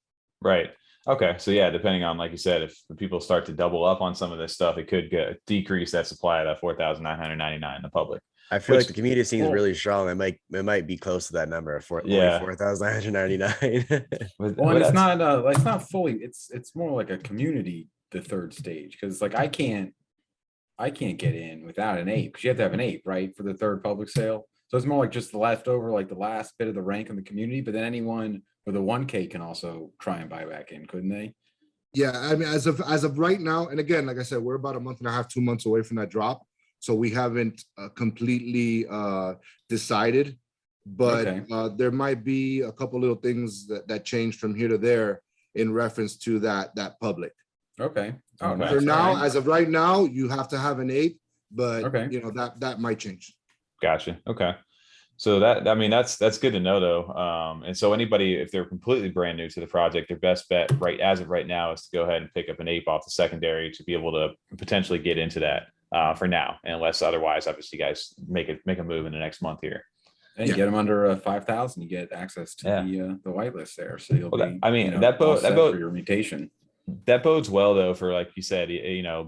Right. Okay. So yeah, depending on, like you said, if people start to double up on some of this stuff, it could decrease that supply of that 4,999 in the public. I feel like the community seems really strong. It might be close to that number of 4,999. Well, it's not fully. It's more like a community, the third stage, because like I can't get in without an ape, because you have to have an ape, right, for the third public sale. So it's more like just the leftover, like the last bit of the rank in the community. But then anyone with a 1K can also try and buy back in, couldn't they? Yeah, I mean, as of right now, and again, like I said, we're about a month and a half, 2 months away from that drop, so we haven't completely decided. But there might be a couple little things that change from here to there in reference to that public. Okay. Oh, nice. For now, as of right now, you have to have an 8, but that might change. Gotcha. Okay. So that's good to know though. And so anybody, if they're completely brand new to the project, their best bet as of right now is to go ahead and pick up an ape off the secondary to be able to potentially get into that for now, unless otherwise, obviously, you guys make a move in the next month here. And you get them under 5,000, you get access to the whitelist there. So you'll that boat for your mutation. That bodes well though for, like you said,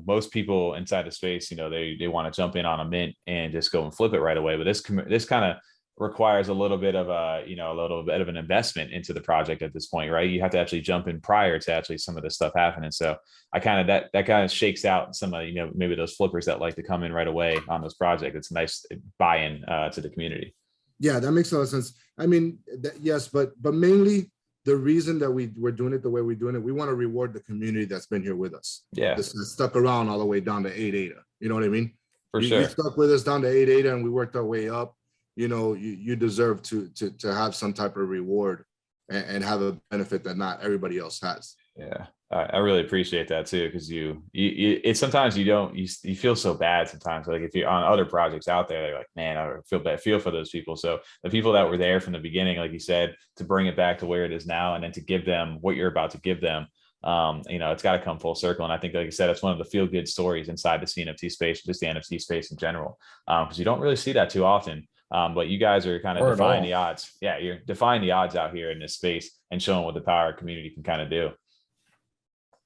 most people inside the space, they want to jump in on a mint and just go and flip it right away. But this kind of requires a little bit of an investment into the project at this point, right? You have to actually jump in prior to actually some of this stuff happening. So that kind of shakes out some of maybe those flippers that like to come in right away on this project. It's a nice buy-in to the community. Yeah, that makes a lot of sense. I mean, yes, but mainly the reason that we're doing it the way we're doing it, we want to reward the community that's been here with us. Yeah. That's stuck around all the way down to 8 ADA. You know what I mean? For you, sure. You stuck with us down to 8 ADA and we worked our way up. You know, you deserve to have some type of reward and have a benefit that not everybody else has. Yeah, I really appreciate that too, because you it's sometimes you feel so bad sometimes. Like if you're on other projects out there, they're like, man, I feel for those people. So the people that were there from the beginning, like you said, to bring it back to where it is now, and then to give them what you're about to give them, you know, it's got to come full circle. And I think, like you said, it's one of the feel good stories inside the CNFT space, just the NFT space in general, because you don't really see that too often. But you guys are kind of defying the odds. Yeah, you're defying the odds out here in this space and showing what the power community can kind of do.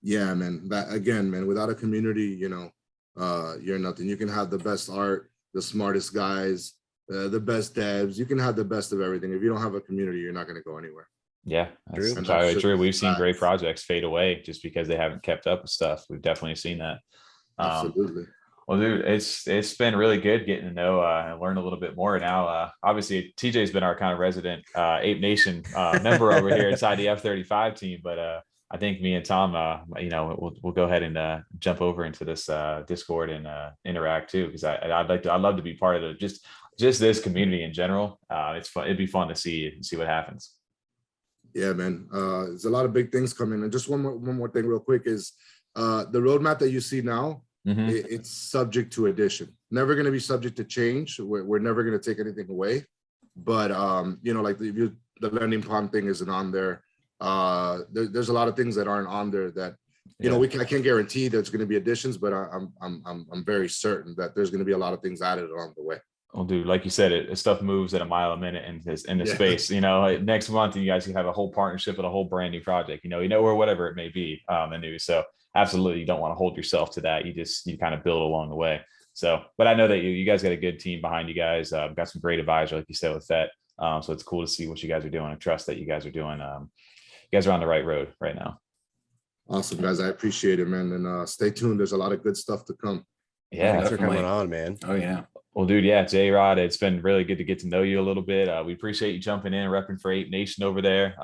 Yeah, man. That again, man, without a community, you know, you're nothing. You can have the best art, the smartest guys, the best devs. You can have the best of everything. If you don't have a community, you're not going to go anywhere. Yeah, that's entirely true. We've seen great projects fade away just because they haven't kept up with stuff. We've definitely seen that. Absolutely. Well, dude, it's been really good getting to know and learn a little bit more now. Obviously, TJ's been our kind of resident Ape Nation member over here inside the F35 team, but I think me and Tom, you know, we'll go ahead and jump over into this Discord and interact too, because I'd love to be part of it. Just this community in general. It's fun. It'd be fun to see what happens. Yeah, man. There's a lot of big things coming. And just one more thing real quick is the roadmap that you see now, it's subject to addition. Never going to be subject to change. We're never going to take anything away. But, you know, like the landing pond thing isn't on there. There's a lot of things that aren't on there that, you know, I can't guarantee there's going to be additions, but I'm very certain that there's going to be a lot of things added along the way. Well, dude, like you said, stuff moves at a mile a minute in this space. You know, like next month you guys can have a whole partnership with a whole brand new project. You know, or whatever it may be, new. So absolutely, you don't want to hold yourself to that. You kind of build along the way. So, but I know that you guys got a good team behind you guys. Got some great advisors, like you said, with that. So it's cool to see what you guys are doing. I trust that you guys are doing. You guys are on the right road right now. Awesome, guys. I appreciate it, man. And stay tuned. There's a lot of good stuff to come. Yeah, thanks for coming on, man. Oh yeah. Well, dude, yeah, J-Rod, it's been really good to get to know you a little bit. We appreciate you jumping in, repping for Ape Nation over there.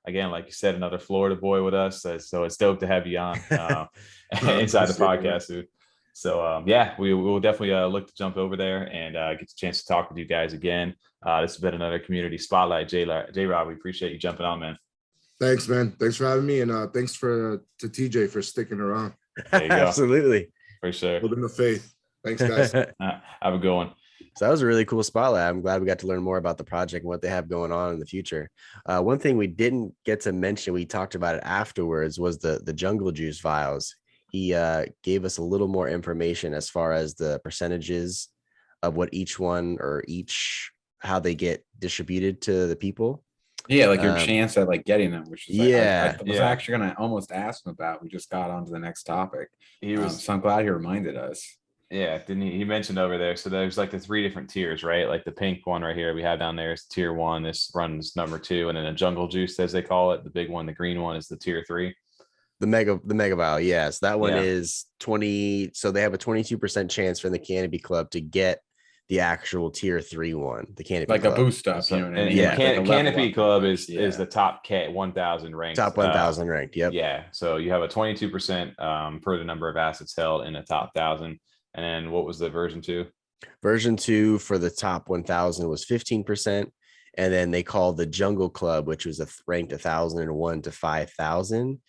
Again, like you said, another Florida boy with us. So it's dope to have you on inside the podcast, dude. So, yeah, we will definitely look to jump over there and get the chance to talk with you guys again. This has been another community spotlight. J-Rod, we appreciate you jumping on, man. Thanks, man. Thanks for having me. And thanks to TJ for sticking around. There you go. Absolutely. For sure. Holding the faith. Thanks, guys. Have a good one. So that was a really cool spotlight. I'm glad we got to learn more about the project and what they have going on in the future. One thing we didn't get to mention, we talked about it afterwards, was the jungle juice vials. He gave us a little more information as far as the percentages of what each one or how they get distributed to the people. Yeah, like your chance at like getting them, which is like, yeah. I was actually gonna almost ask him about. We just got on to the next topic. So I'm glad he reminded us. Yeah, didn't he mentioned over there? So there's like the 3 different tiers, right? Like the pink one right here we have down there is tier 1. This runs number 2, and then a jungle juice, as they call it, the big one, the green one, is the tier 3. The mega vial, yes, that one is 20. So they have a 22% chance from the Canopy Club to get the actual tier 3 one, the Canopy like Club. a boost up. So, you know what I mean? Yeah, like Canopy Club is the top 1,000 ranked. Top 1,000 ranked. Yep. Yeah. So you have a 22% per the number of assets held in the top 1,000. And then what was the version 2? Version 2 for the top 1,000 was 15%. And then they call the Jungle Club, which was ranked 1,001 to 5,000.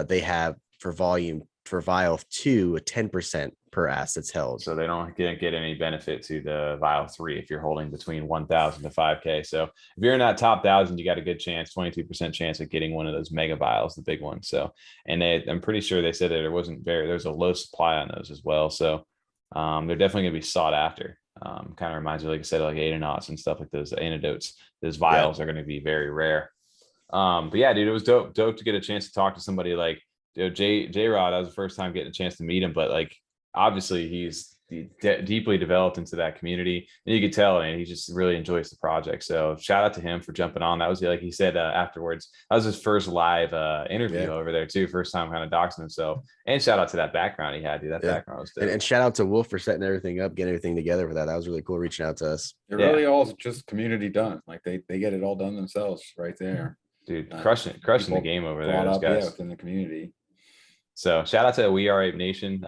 They have for Vial 2 a 10% per assets held. So they don't get any benefit to the Vial 3 if you're holding between 1,000 to 5K. So if you're in that top 1,000, you got a good chance, 22% chance of getting one of those mega vials, the big one. So, and I'm pretty sure they said that there's a low supply on those as well. So they're definitely going to be sought after. Kind of reminds me, like I said, like Adanauts and stuff like those antidotes. Those vials are going to be very rare. But yeah, dude, it was dope to get a chance to talk to somebody like J-Rod. That was the first time getting a chance to meet him, but like obviously he's deeply developed into that community, and you could tell, and he just really enjoys the project. So shout out to him for jumping on. That was, like he said afterwards, that was his first live interview over there too. First time kind of doxing himself. And shout out to that background he had, dude. That background was dope. And shout out to Wolf for setting everything up, getting everything together for that. That was really cool, reaching out to us. They're really all just community done. Like they get it all done themselves right there. dude, crushing the game over there. Those guys. within the community. So shout out to We Are Ape Nation.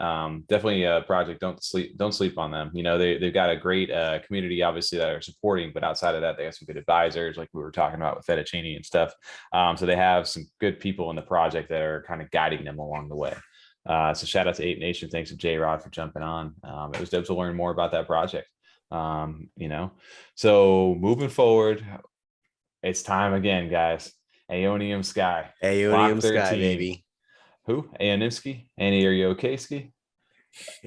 Definitely a project. Don't sleep on them. They've got a great community, obviously, that are supporting, but outside of that, they have some good advisors, like we were talking about with Fettuccine and stuff. So they have some good people in the project that are kind of guiding them along the way. So shout out to Ape Nation. Thanks to J-Rod for jumping on. It was dope to learn more about that project. So moving forward, it's time again, guys. aeoniumsky. Aeoniumsky, baby. Who? aeoniumsky? Annie, are you okay, Ski?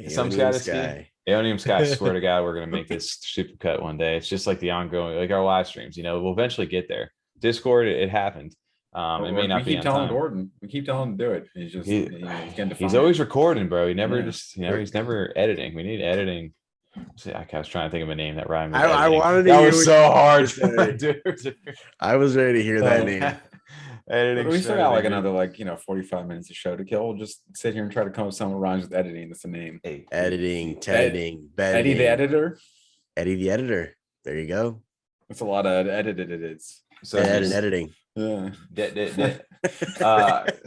Some guy to Ski? aeoniumsky, I swear to God, we're going to make this super cut one day. It's just like the ongoing, like our live streams, we'll eventually get there. Discord, it happened. It may not be on time. Gordon. We keep telling him to do it. He's just, he's always recording, bro. He never he's never editing. We need editing. See, I was trying to think of a name that rhymed. I wanted to. That was so hard, dude. I was ready to hear that name. Editing. We still got like another 45 minutes of show to kill. We'll just sit here and try to come up with something rhymes with editing. That's the name. Editing, Eddie the editor. Eddie the editor. There you go. That's a lot of edited. So editing. Yeah.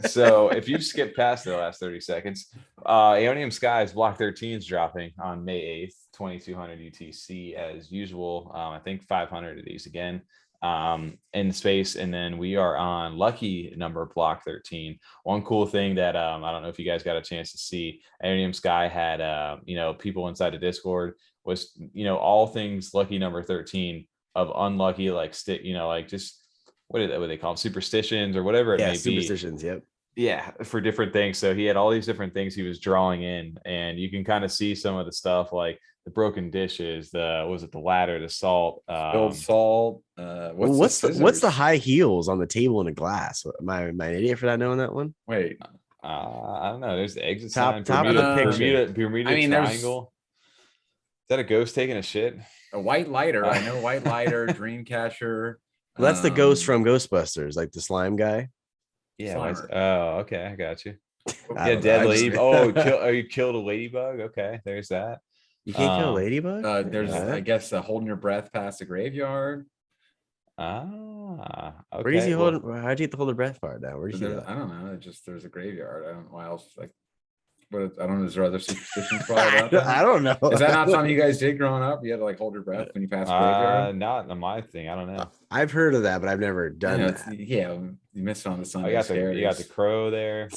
So if you skip past the last 30 seconds, aeoniumsky's Block 13 is dropping on May 8th, 2200 UTC as usual. I think 500 of these again in space. And then we are on lucky number Block 13. One cool thing that I don't know if you guys got a chance to see, aeoniumsky had people inside the Discord was all things lucky number 13 of unlucky just what they call them, superstitions or whatever it may be. Superstitions, yep. Yeah, for different things. So he had all these different things he was drawing in, and you can kind of see some of the stuff like the broken dishes, the ladder, the salt, spilled salt. What's the high heels on the table in a glass? Am I an idiot for not knowing that one? Wait, I don't know. There's the exit top sign. Top of the picture. Bermuda Triangle. Is that a ghost taking a shit? A white lighter. I know white lighter, dream catcher. Well, that's the ghost from Ghostbusters, like the slime guy. Yeah. Oh, okay. I got you. Yeah, dead lady. Oh, you killed a ladybug? Okay, there's that. You can't kill a ladybug? There's, I guess, holding your breath past the graveyard. Okay. Where does he hold? How'd you get to hold the breath part down? Where's he? I don't know. There's a graveyard. I don't know why else. But I don't know. Is there other superstitions about that? I don't know. Is that not something you guys did growing up? You had to hold your breath when you passed the graveyard? Not in my thing. I don't know. I've heard of that, but I've never done that. Yeah, you missed on the Sunday. You got the crow there.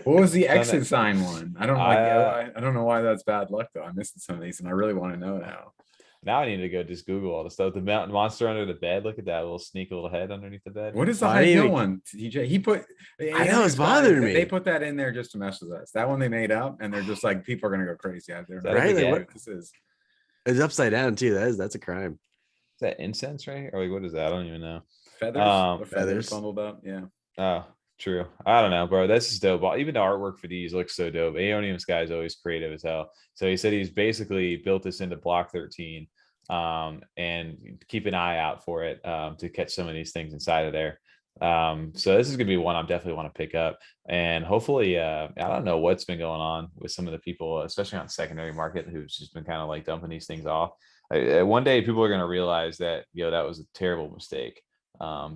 What was the exit sign one? I don't know. I don't know why that's bad luck though. I missed some of these, and I really want to know now. Now I need to go just Google all the stuff. The mountain monster under the bed. Look at that little sneaky little head underneath the bed. What is the high heel one? He put. I know it's bothering me. They put that in there just to mess with us. That one they made up, and they're just like, people are gonna go crazy out there. Right? Like, what this is? It's upside down too. That's a crime. Is that incense right here? Or like, what is that? I don't even know. Feathers. Feathers bundled up. Yeah. Oh, true. I don't know, bro. This is dope. Even the artwork for these looks so dope. aeoniumsky is always creative as hell. So he said he's basically built this into Block 13. And keep an eye out for it to catch some of these things inside of there. So this is gonna be one I definitely want to pick up, and hopefully I don't know what's been going on with some of the people, especially on secondary market, who's just been kind of like dumping these things off. One day people are going to realize that that was a terrible mistake,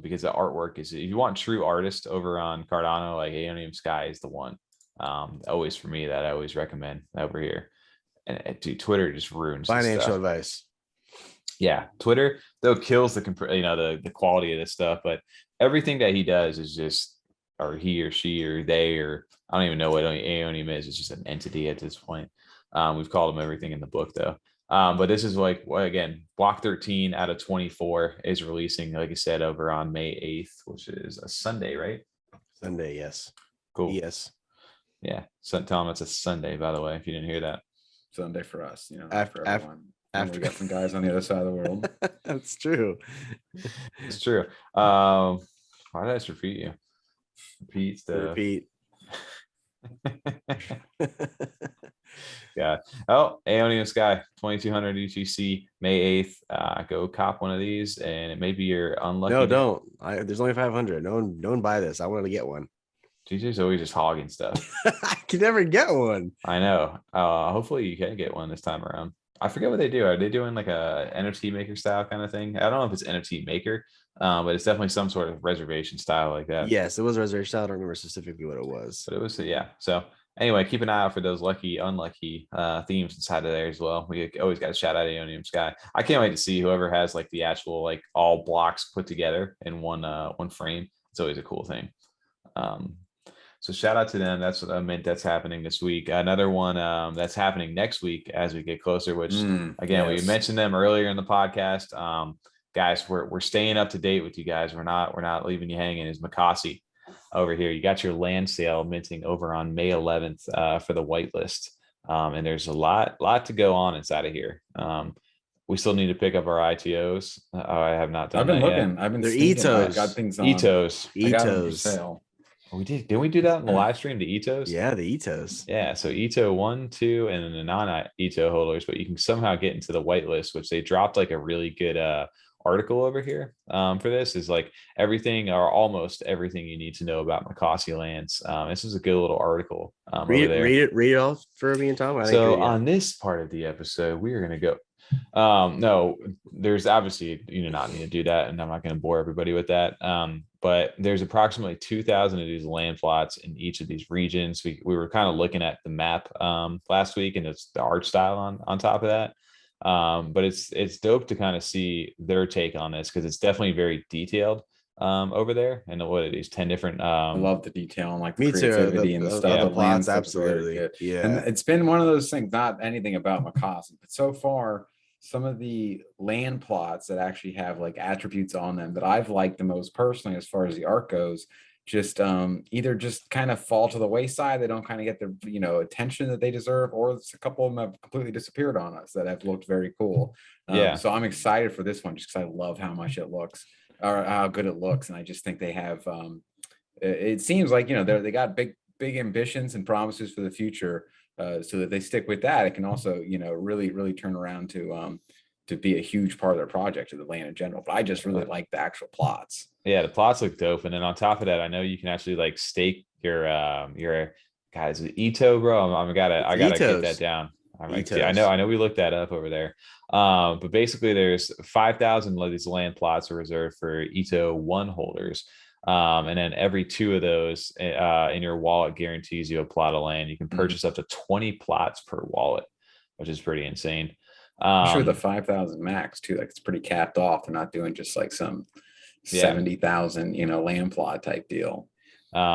because the artwork is, if you want true artists over on Cardano, like aeoniumsky is the one. Always for me, that I always recommend over here. And dude, Twitter just ruins financial advice. Yeah, Twitter though kills the quality of this stuff, but everything that he does is just, or he or she or they, or I don't even know what aeonium is. It's just an entity at this point. We've called them everything in the book though. But this is again, Block 13 out of 24 is releasing, like I said, over on May 8th, which is a Sunday, right? Sunday, yes. Cool. Yes. Yeah. So tell them it's a Sunday, by the way, if you didn't hear that. Sunday for us, after everyone. After we got some guys on the other side of the world. That's true. It's true. Why did I just repeat you? Repeat. Yeah. Oh, aeoniumsky 2200 UTC May 8th. Go cop one of these, and it may be your unlucky. No, don't. There's only 500. No one buy this. I wanted to get one. TJ's always just hogging stuff. I can never get one. I know. Hopefully you can get one this time around. I forget what they do. Are they doing like a NFT maker style kind of thing? I don't know if it's NFT maker, but it's definitely some sort of reservation style like that. Yes, it was a reservation style. I don't remember specifically what it was. But it was, yeah. So anyway, keep an eye out for those lucky, unlucky themes inside of there as well. We always got to shout out aeoniumsky. I can't wait to see whoever has like the actual like all blocks put together in one frame. It's always a cool thing. So shout out to them. That's what I meant. That's happening this week. Another one that's happening next week as we get closer, which again, we mentioned them earlier in the podcast. Guys, we're staying up to date with you guys. We're not leaving you hanging. Is Mocossi over here? You got your land sale minting over on May 11th for the whitelist. And there's a lot to go on inside of here. We still need to pick up our ITOs. I have not done. I've been looking. Yet. I've been. They're Etos. Etos. Got things on. Etos. We did. Didn't we do that in the live stream? The Etos. Yeah, the Etos. Yeah. So Eto 1, 2, and then the non-Eto holders, but you can somehow get into the whitelist, which they dropped like a really good article over here for this. Is like everything or almost everything you need to know about Mocossi lands. This is a good little article. Read it off for me and Tom. So on this part of the episode, we are going to go. No, there's obviously not need to do that, and I'm not going to bore everybody with that. But there's approximately 2,000 of these land plots in each of these regions. We were kind of looking at the map last week, and it's the art style on top of that. But it's dope to kind of see their take on this because it's definitely very detailed over there. And what it is, 10 different. I love the detail and like Me the too. creativity and the stuff. Yeah, the plots, land absolutely. Yeah, and it's been one of those things. Not anything about Mocossi, but so far, some of the land plots that actually have like attributes on them that I've liked the most personally, as far as the art goes, just either just kind of fall to the wayside. They don't kind of get the attention that they deserve, or a couple of them have completely disappeared on us that have looked very cool. So I'm excited for this one just because I love how much it looks or how good it looks, and I just think they have. It seems like they got big ambitions and promises for the future. So that they stick with that, it can also, really turn around to be a huge part of their project or the land in general. But I just really like the actual plots. Yeah, the plots look dope. And then on top of that, I know you can actually like stake your guys Ito, bro. I gotta get that down. I know we looked that up over there. But basically there's 5,000 of these land plots are reserved for Ito 1 holders. And then every 2 of those in your wallet guarantees you a plot of land. You can purchase up to 20 plots per wallet, which is pretty insane. I'm sure the 5,000 max too, like it's pretty capped off. They're not doing just like some 70,000, land plot type deal.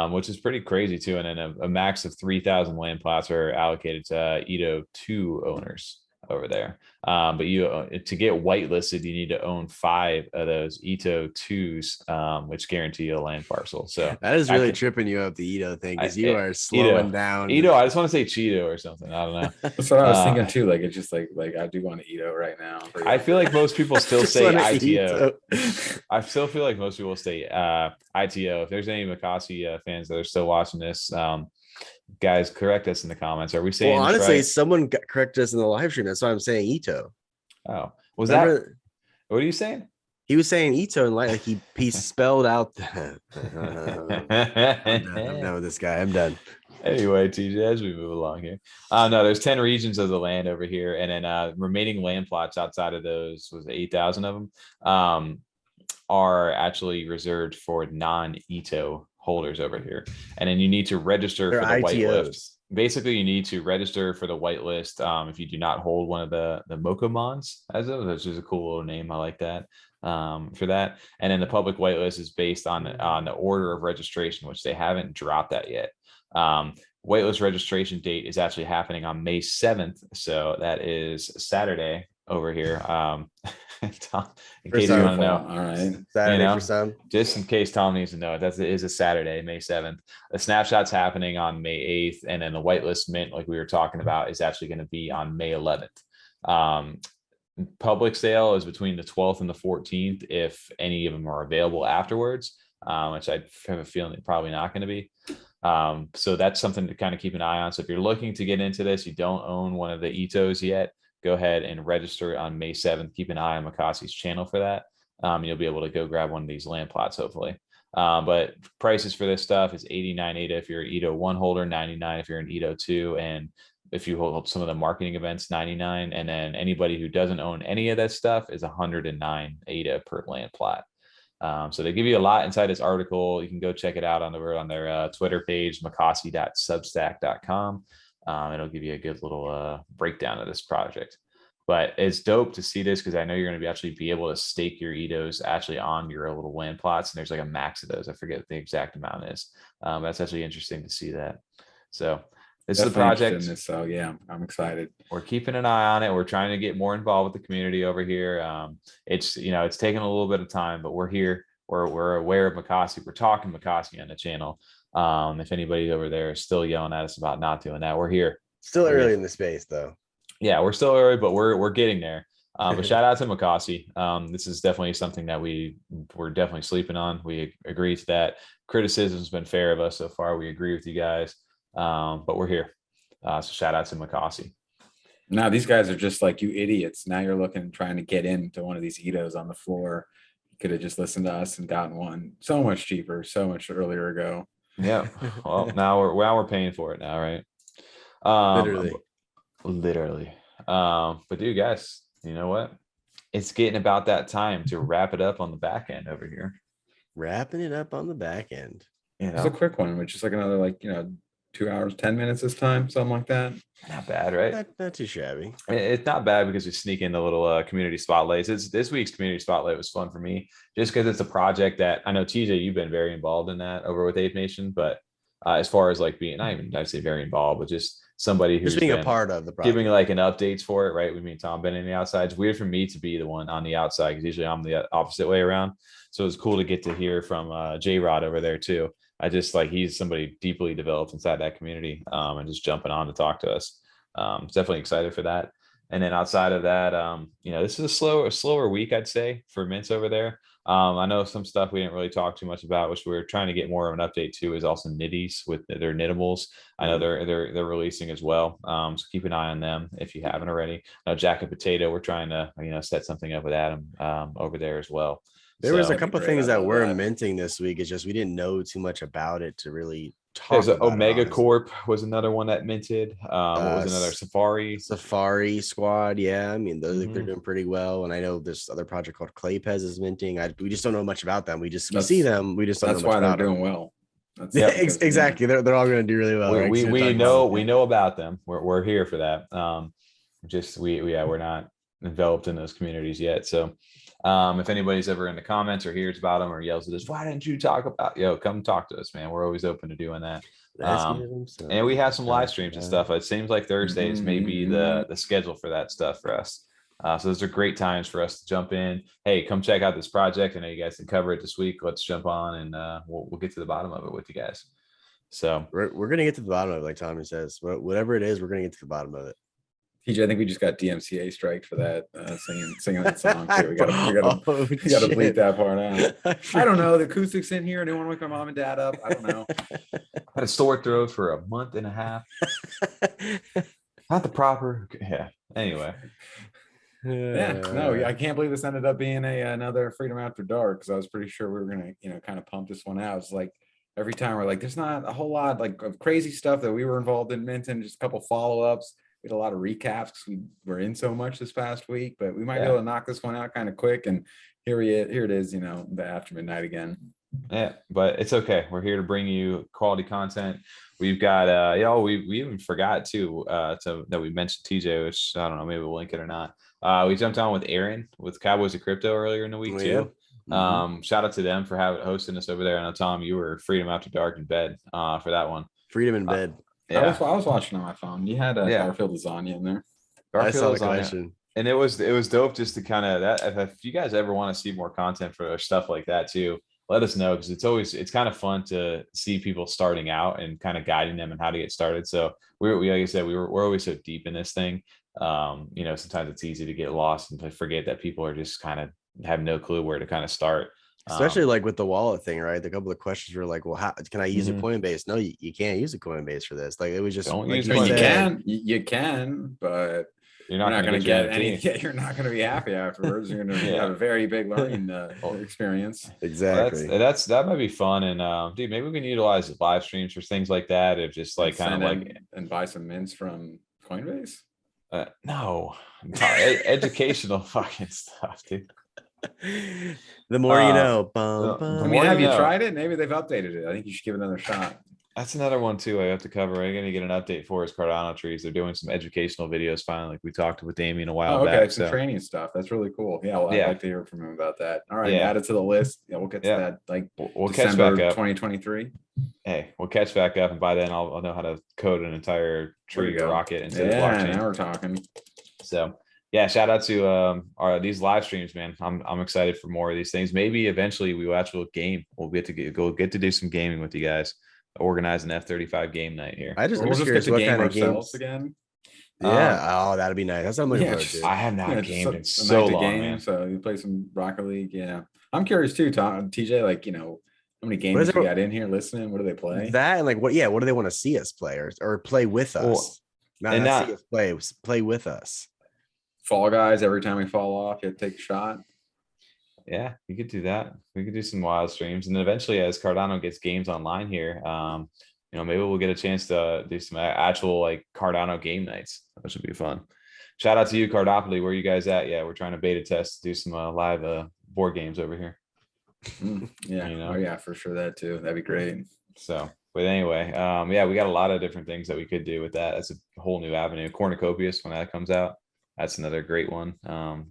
Which is pretty crazy too. And then a max of 3,000 land plots are allocated to Ito 2 owners over there. But you to get whitelisted, you need to own 5 of those Ito 2s, which guarantee you a land parcel. So that is really tripping you up, the Ito thing, because you are slowing down. Ito, I just want to say Cheeto or something. I don't know. That's what I was thinking too. Like it's just like I do want to Ito right now. I feel like most people still say ITO. I still feel like most people say ITO. If there's any Mocossi fans that are still watching this, guys, correct us in the comments. Are we saying? Well, honestly, right? Someone corrected us in the live stream. That's why I'm saying Ito. Oh, that? What are you saying? He was saying Ito and like he spelled out. I'm done with this guy. I'm done. Anyway, TJ, as we move along here, no, there's 10 regions of the land over here, and then remaining land plots outside of those was 8,000 of them are actually reserved for non-Ito holders over here. And then you need to register for the whitelist. Basically, you need to register for the whitelist if you do not hold one of the Mocomons, which is a cool little name. I like that for that. And then the public whitelist is based on the order of registration, which they haven't dropped that yet. Whitelist registration date is actually happening on May 7th. So that is Saturday over here. Tom, in case you want to know. All right. Saturday for some. Just in case Tom needs to know, it is a Saturday, May 7th. The snapshot's happening on May 8th, and then the whitelist mint, like we were talking about, is actually going to be on May 11th. Public sale is between the 12th and the 14th, if any of them are available afterwards, which I have a feeling they're probably not going to be. So that's something to kind of keep an eye on. So if you're looking to get into this, you don't own one of the Itos yet, go ahead and register on May 7th. Keep an eye on Mocossi's channel for that. You'll be able to go grab one of these land plots, hopefully. But prices for this stuff is 89 ADA if you're an Ito 1 holder, 99 if you're an Ito 2, and if you hold some of the marketing events, 99, and then anybody who doesn't own any of that stuff is 109 ADA per land plot. So they give you a lot inside this article. You can go check it out on their Twitter page, mocossi.substack.com. It'll give you a good little breakdown of this project. But it's dope to see this because I know you're going to actually be able to stake your EDOs actually on your little land plots. And there's like a max of those. I forget what the exact amount is. That's actually interesting to see that. So this is the project. So yeah, I'm excited. We're keeping an eye on it. We're trying to get more involved with the community over here. It's taken a little bit of time, but we're here. We're aware of Mocossi. We're talking Mocossi on the channel. If anybody over there is still yelling at us about not doing that, we're here. Still early in the space though. Yeah, we're still early, but we're getting there. But shout out to Mocossi. This is definitely something that we're definitely sleeping on. We agree to that. Criticism's been fair of us so far. We agree with you guys, but we're here. So shout out to Mocossi. Now these guys are just like, you idiots. Now you're trying to get into one of these EDOs on the floor. You could have just listened to us and gotten one so much cheaper, so much earlier ago. Yeah. Well, now we're paying for it now, right? Literally. But dude, guys, you know what? It's getting about that time to wrap it up on the back end over here. Wrapping it up on the back end. It's a quick one, which is like another 2 hours, 10 minutes this time, something like that. Not bad, right? Not too shabby. It's not bad because we sneak in the little community spotlights. This week's community spotlight was fun for me just because it's a project that I know, TJ, you've been very involved in that over with Ape Nation, but as far as like being, not even I'd say very involved, but just somebody who's just being a part of the project, giving like an updates for it, right? We mean Tom been in the outside. It's weird for me to be the one on the outside because usually I'm the opposite way around. So it's cool to get to hear from J-Rod over there too. I just he's somebody deeply developed inside that community and just jumping on to talk to us. Definitely excited for that. And then outside of that, this is a slower week, I'd say, for mints over there. I know some stuff we didn't really talk too much about, which we're trying to get more of an update to, is also Nitties with their Knittables. I know they're releasing as well. So keep an eye on them if you haven't already. Jack and Potato, we're trying to set something up with Adam over there as well. There was a couple things that were minting this week. It's just we didn't know too much about it to really talk. There's an Omega Corp was another one that minted. What was another Safari Squad? Yeah, I mean they're doing pretty well. And I know this other project called Clayfellas is minting. We just don't know much about them. We see them. We just don't know much about them. That's why they're doing well. Exactly. They're all going to do really well. We know about them. We're here for that. We're not enveloped in those communities yet. So if anybody's ever in the comments or hears about them or yells at us, why didn't you talk about, come talk to us, man. We're always open to doing that. And we have some live streams and stuff. It seems like Thursdays may be the schedule for that stuff for us. So those are great times for us to jump in. Hey, come check out this project. I know you guys can cover it this week. Let's jump on and we'll get to the bottom of it with you guys. So we're gonna get to the bottom of it, like Tommy says. Whatever it is, we're gonna get to the bottom of it. TJ, I think we just got DMCA striked for that singing that song too. We gotta bleep that part out. I don't know. The acoustics in here. I didn't want to wake my mom and dad up. I don't know. I had a sore throat for a month and a half. Not the proper. Yeah. Anyway. I can't believe this ended up being another Freedom After Dark, because I was pretty sure we were gonna kind of pump this one out. It's like every time we're like, there's not a whole lot of crazy stuff that we were involved in minting. Just a couple follow-ups. We had a lot of recaps because we were in so much this past week, but we might be able to knock this one out kind of quick. And here it is, the after midnight again. Yeah, but it's okay. We're here to bring you quality content. We've got we even forgot that we mentioned TJ, which I don't know, maybe we'll link it or not. We jumped on with Aaron with Cowboys of Crypto earlier in the week too. Shout out to them for hosting us over there. I know, Tom, you were Freedom After Dark in bed for that one. Freedom in bed. I was watching on my phone. You had Garfield lasagna in there. Garfield lasagna. And it was dope just to kind of that. If you guys ever want to see more content for stuff like that too, let us know, because it's kind of fun to see people starting out and kind of guiding them and how to get started. So we like I said, we're always so deep in this thing. Sometimes it's easy to get lost and to forget that people are just kind of have no clue where to kind of start. Especially like with the wallet thing, right? The couple of questions were like, well, how can I use a Coinbase? No, you can't use a Coinbase for this. Like, it was just you can, but you're not going to get any. You're not going to be happy afterwards. You're going to have a very big learning experience. Exactly. That might be fun. And maybe we can utilize live streams for things like that. If just like kind of like and buy some mints from Coinbase? No, educational fucking stuff, dude. The more you know. I mean, have you tried it? Maybe they've updated it. I think you should give it another shot. That's another one too I have to cover. I'm gonna get an update for is Cardanoutries. They're doing some educational videos finally, like we talked with Damien a while back. Some training stuff. That's really cool. Yeah, well, I'd like to hear from him about that. All right, add it to the list. Yeah, we'll get to that like we'll December catch back up 2023. Hey, we'll catch back up, and by then I'll know how to code an entire tree or rocket into the blockchain. Now we're talking. So yeah, shout out to these live streams, man. I'm excited for more of these things. Maybe eventually we will actually game. We'll get to do some gaming with you guys. Organize an F-35 game night here. I'm just curious what kind of games again. Yeah, that'd be nice. That's what I'm looking forward to. I have not gamed in so long, man. So you play some Rocket League. Yeah, I'm curious too, Tom, TJ. Like, how many games we got in here listening? What do they play? That and like what? Yeah, what do they want to see us play or play with us? Not see us play with us. Fall Guys. Every time we fall off, you have to take a shot. Yeah, you could do that. We could do some wild streams, and then eventually, as Cardano gets games online here, maybe we'll get a chance to do some actual like Cardano game nights, which would be fun. Shout out to you, Cardopoly. Where are you guys at? Yeah, we're trying to beta test, do some live board games over here. Oh yeah, for sure, that too. That'd be great. So, but anyway, we got a lot of different things that we could do with that. That's a whole new avenue. Cornucopias, when that comes out. That's another great one.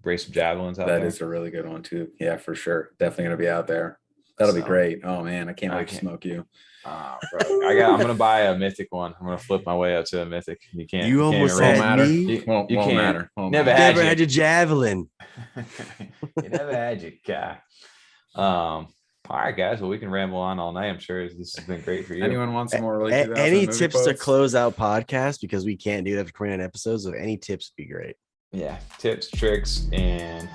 Brace of javelins out there. That is a really good one too. Yeah, for sure. Definitely gonna be out there. That'll be great. Oh man, I can't wait to smoke you. Bro. I'm gonna buy a mythic one. I'm gonna flip my way up to a mythic. You can't. You almost had me. Won't matter. Never had your javelin. You never had your guy. All right, guys. Well, we can ramble on all night. I'm sure this has been great for you. Anyone wants some more? Any tips to close out podcast, because we can't do that for 29 episodes. So any tips would be great. Yeah, tips, tricks, and